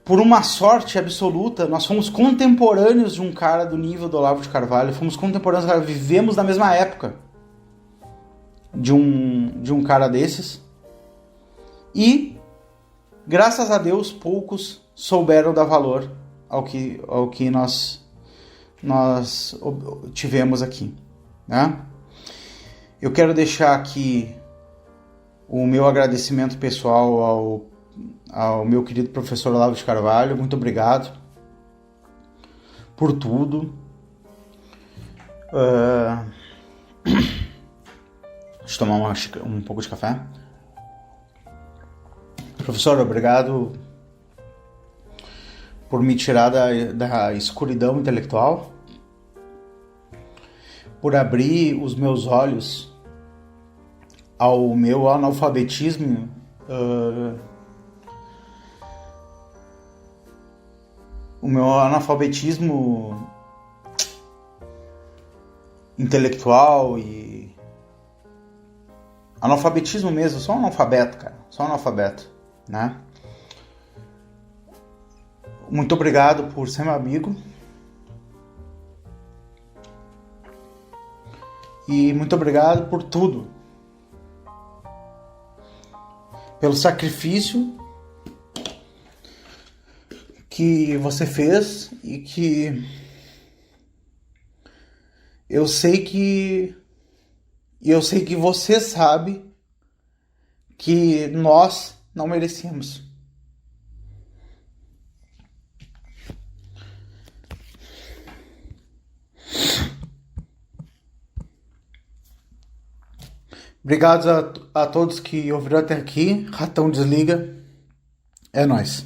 Por uma sorte absoluta, nós fomos contemporâneos de um cara do nível do Olavo de Carvalho. Fomos contemporâneos, vivemos na mesma época de um cara desses. E, graças a Deus, poucos souberam dar valor ao que nós tivemos aqui, né? Eu quero deixar aqui o meu agradecimento pessoal ao meu querido professor Olavo de Carvalho. Muito obrigado por tudo. Deixa eu tomar um pouco de café. Professor, obrigado por me tirar da escuridão intelectual, por abrir os meus olhos ao meu analfabetismo intelectual e analfabetismo mesmo. Eu sou um analfabeto, cara, né? Muito obrigado por ser meu amigo. E muito obrigado por tudo. Pelo sacrifício que você fez e que eu sei que você sabe que nós não merecemos. Obrigado a todos que ouviram até aqui. Ratão desliga. É nóis.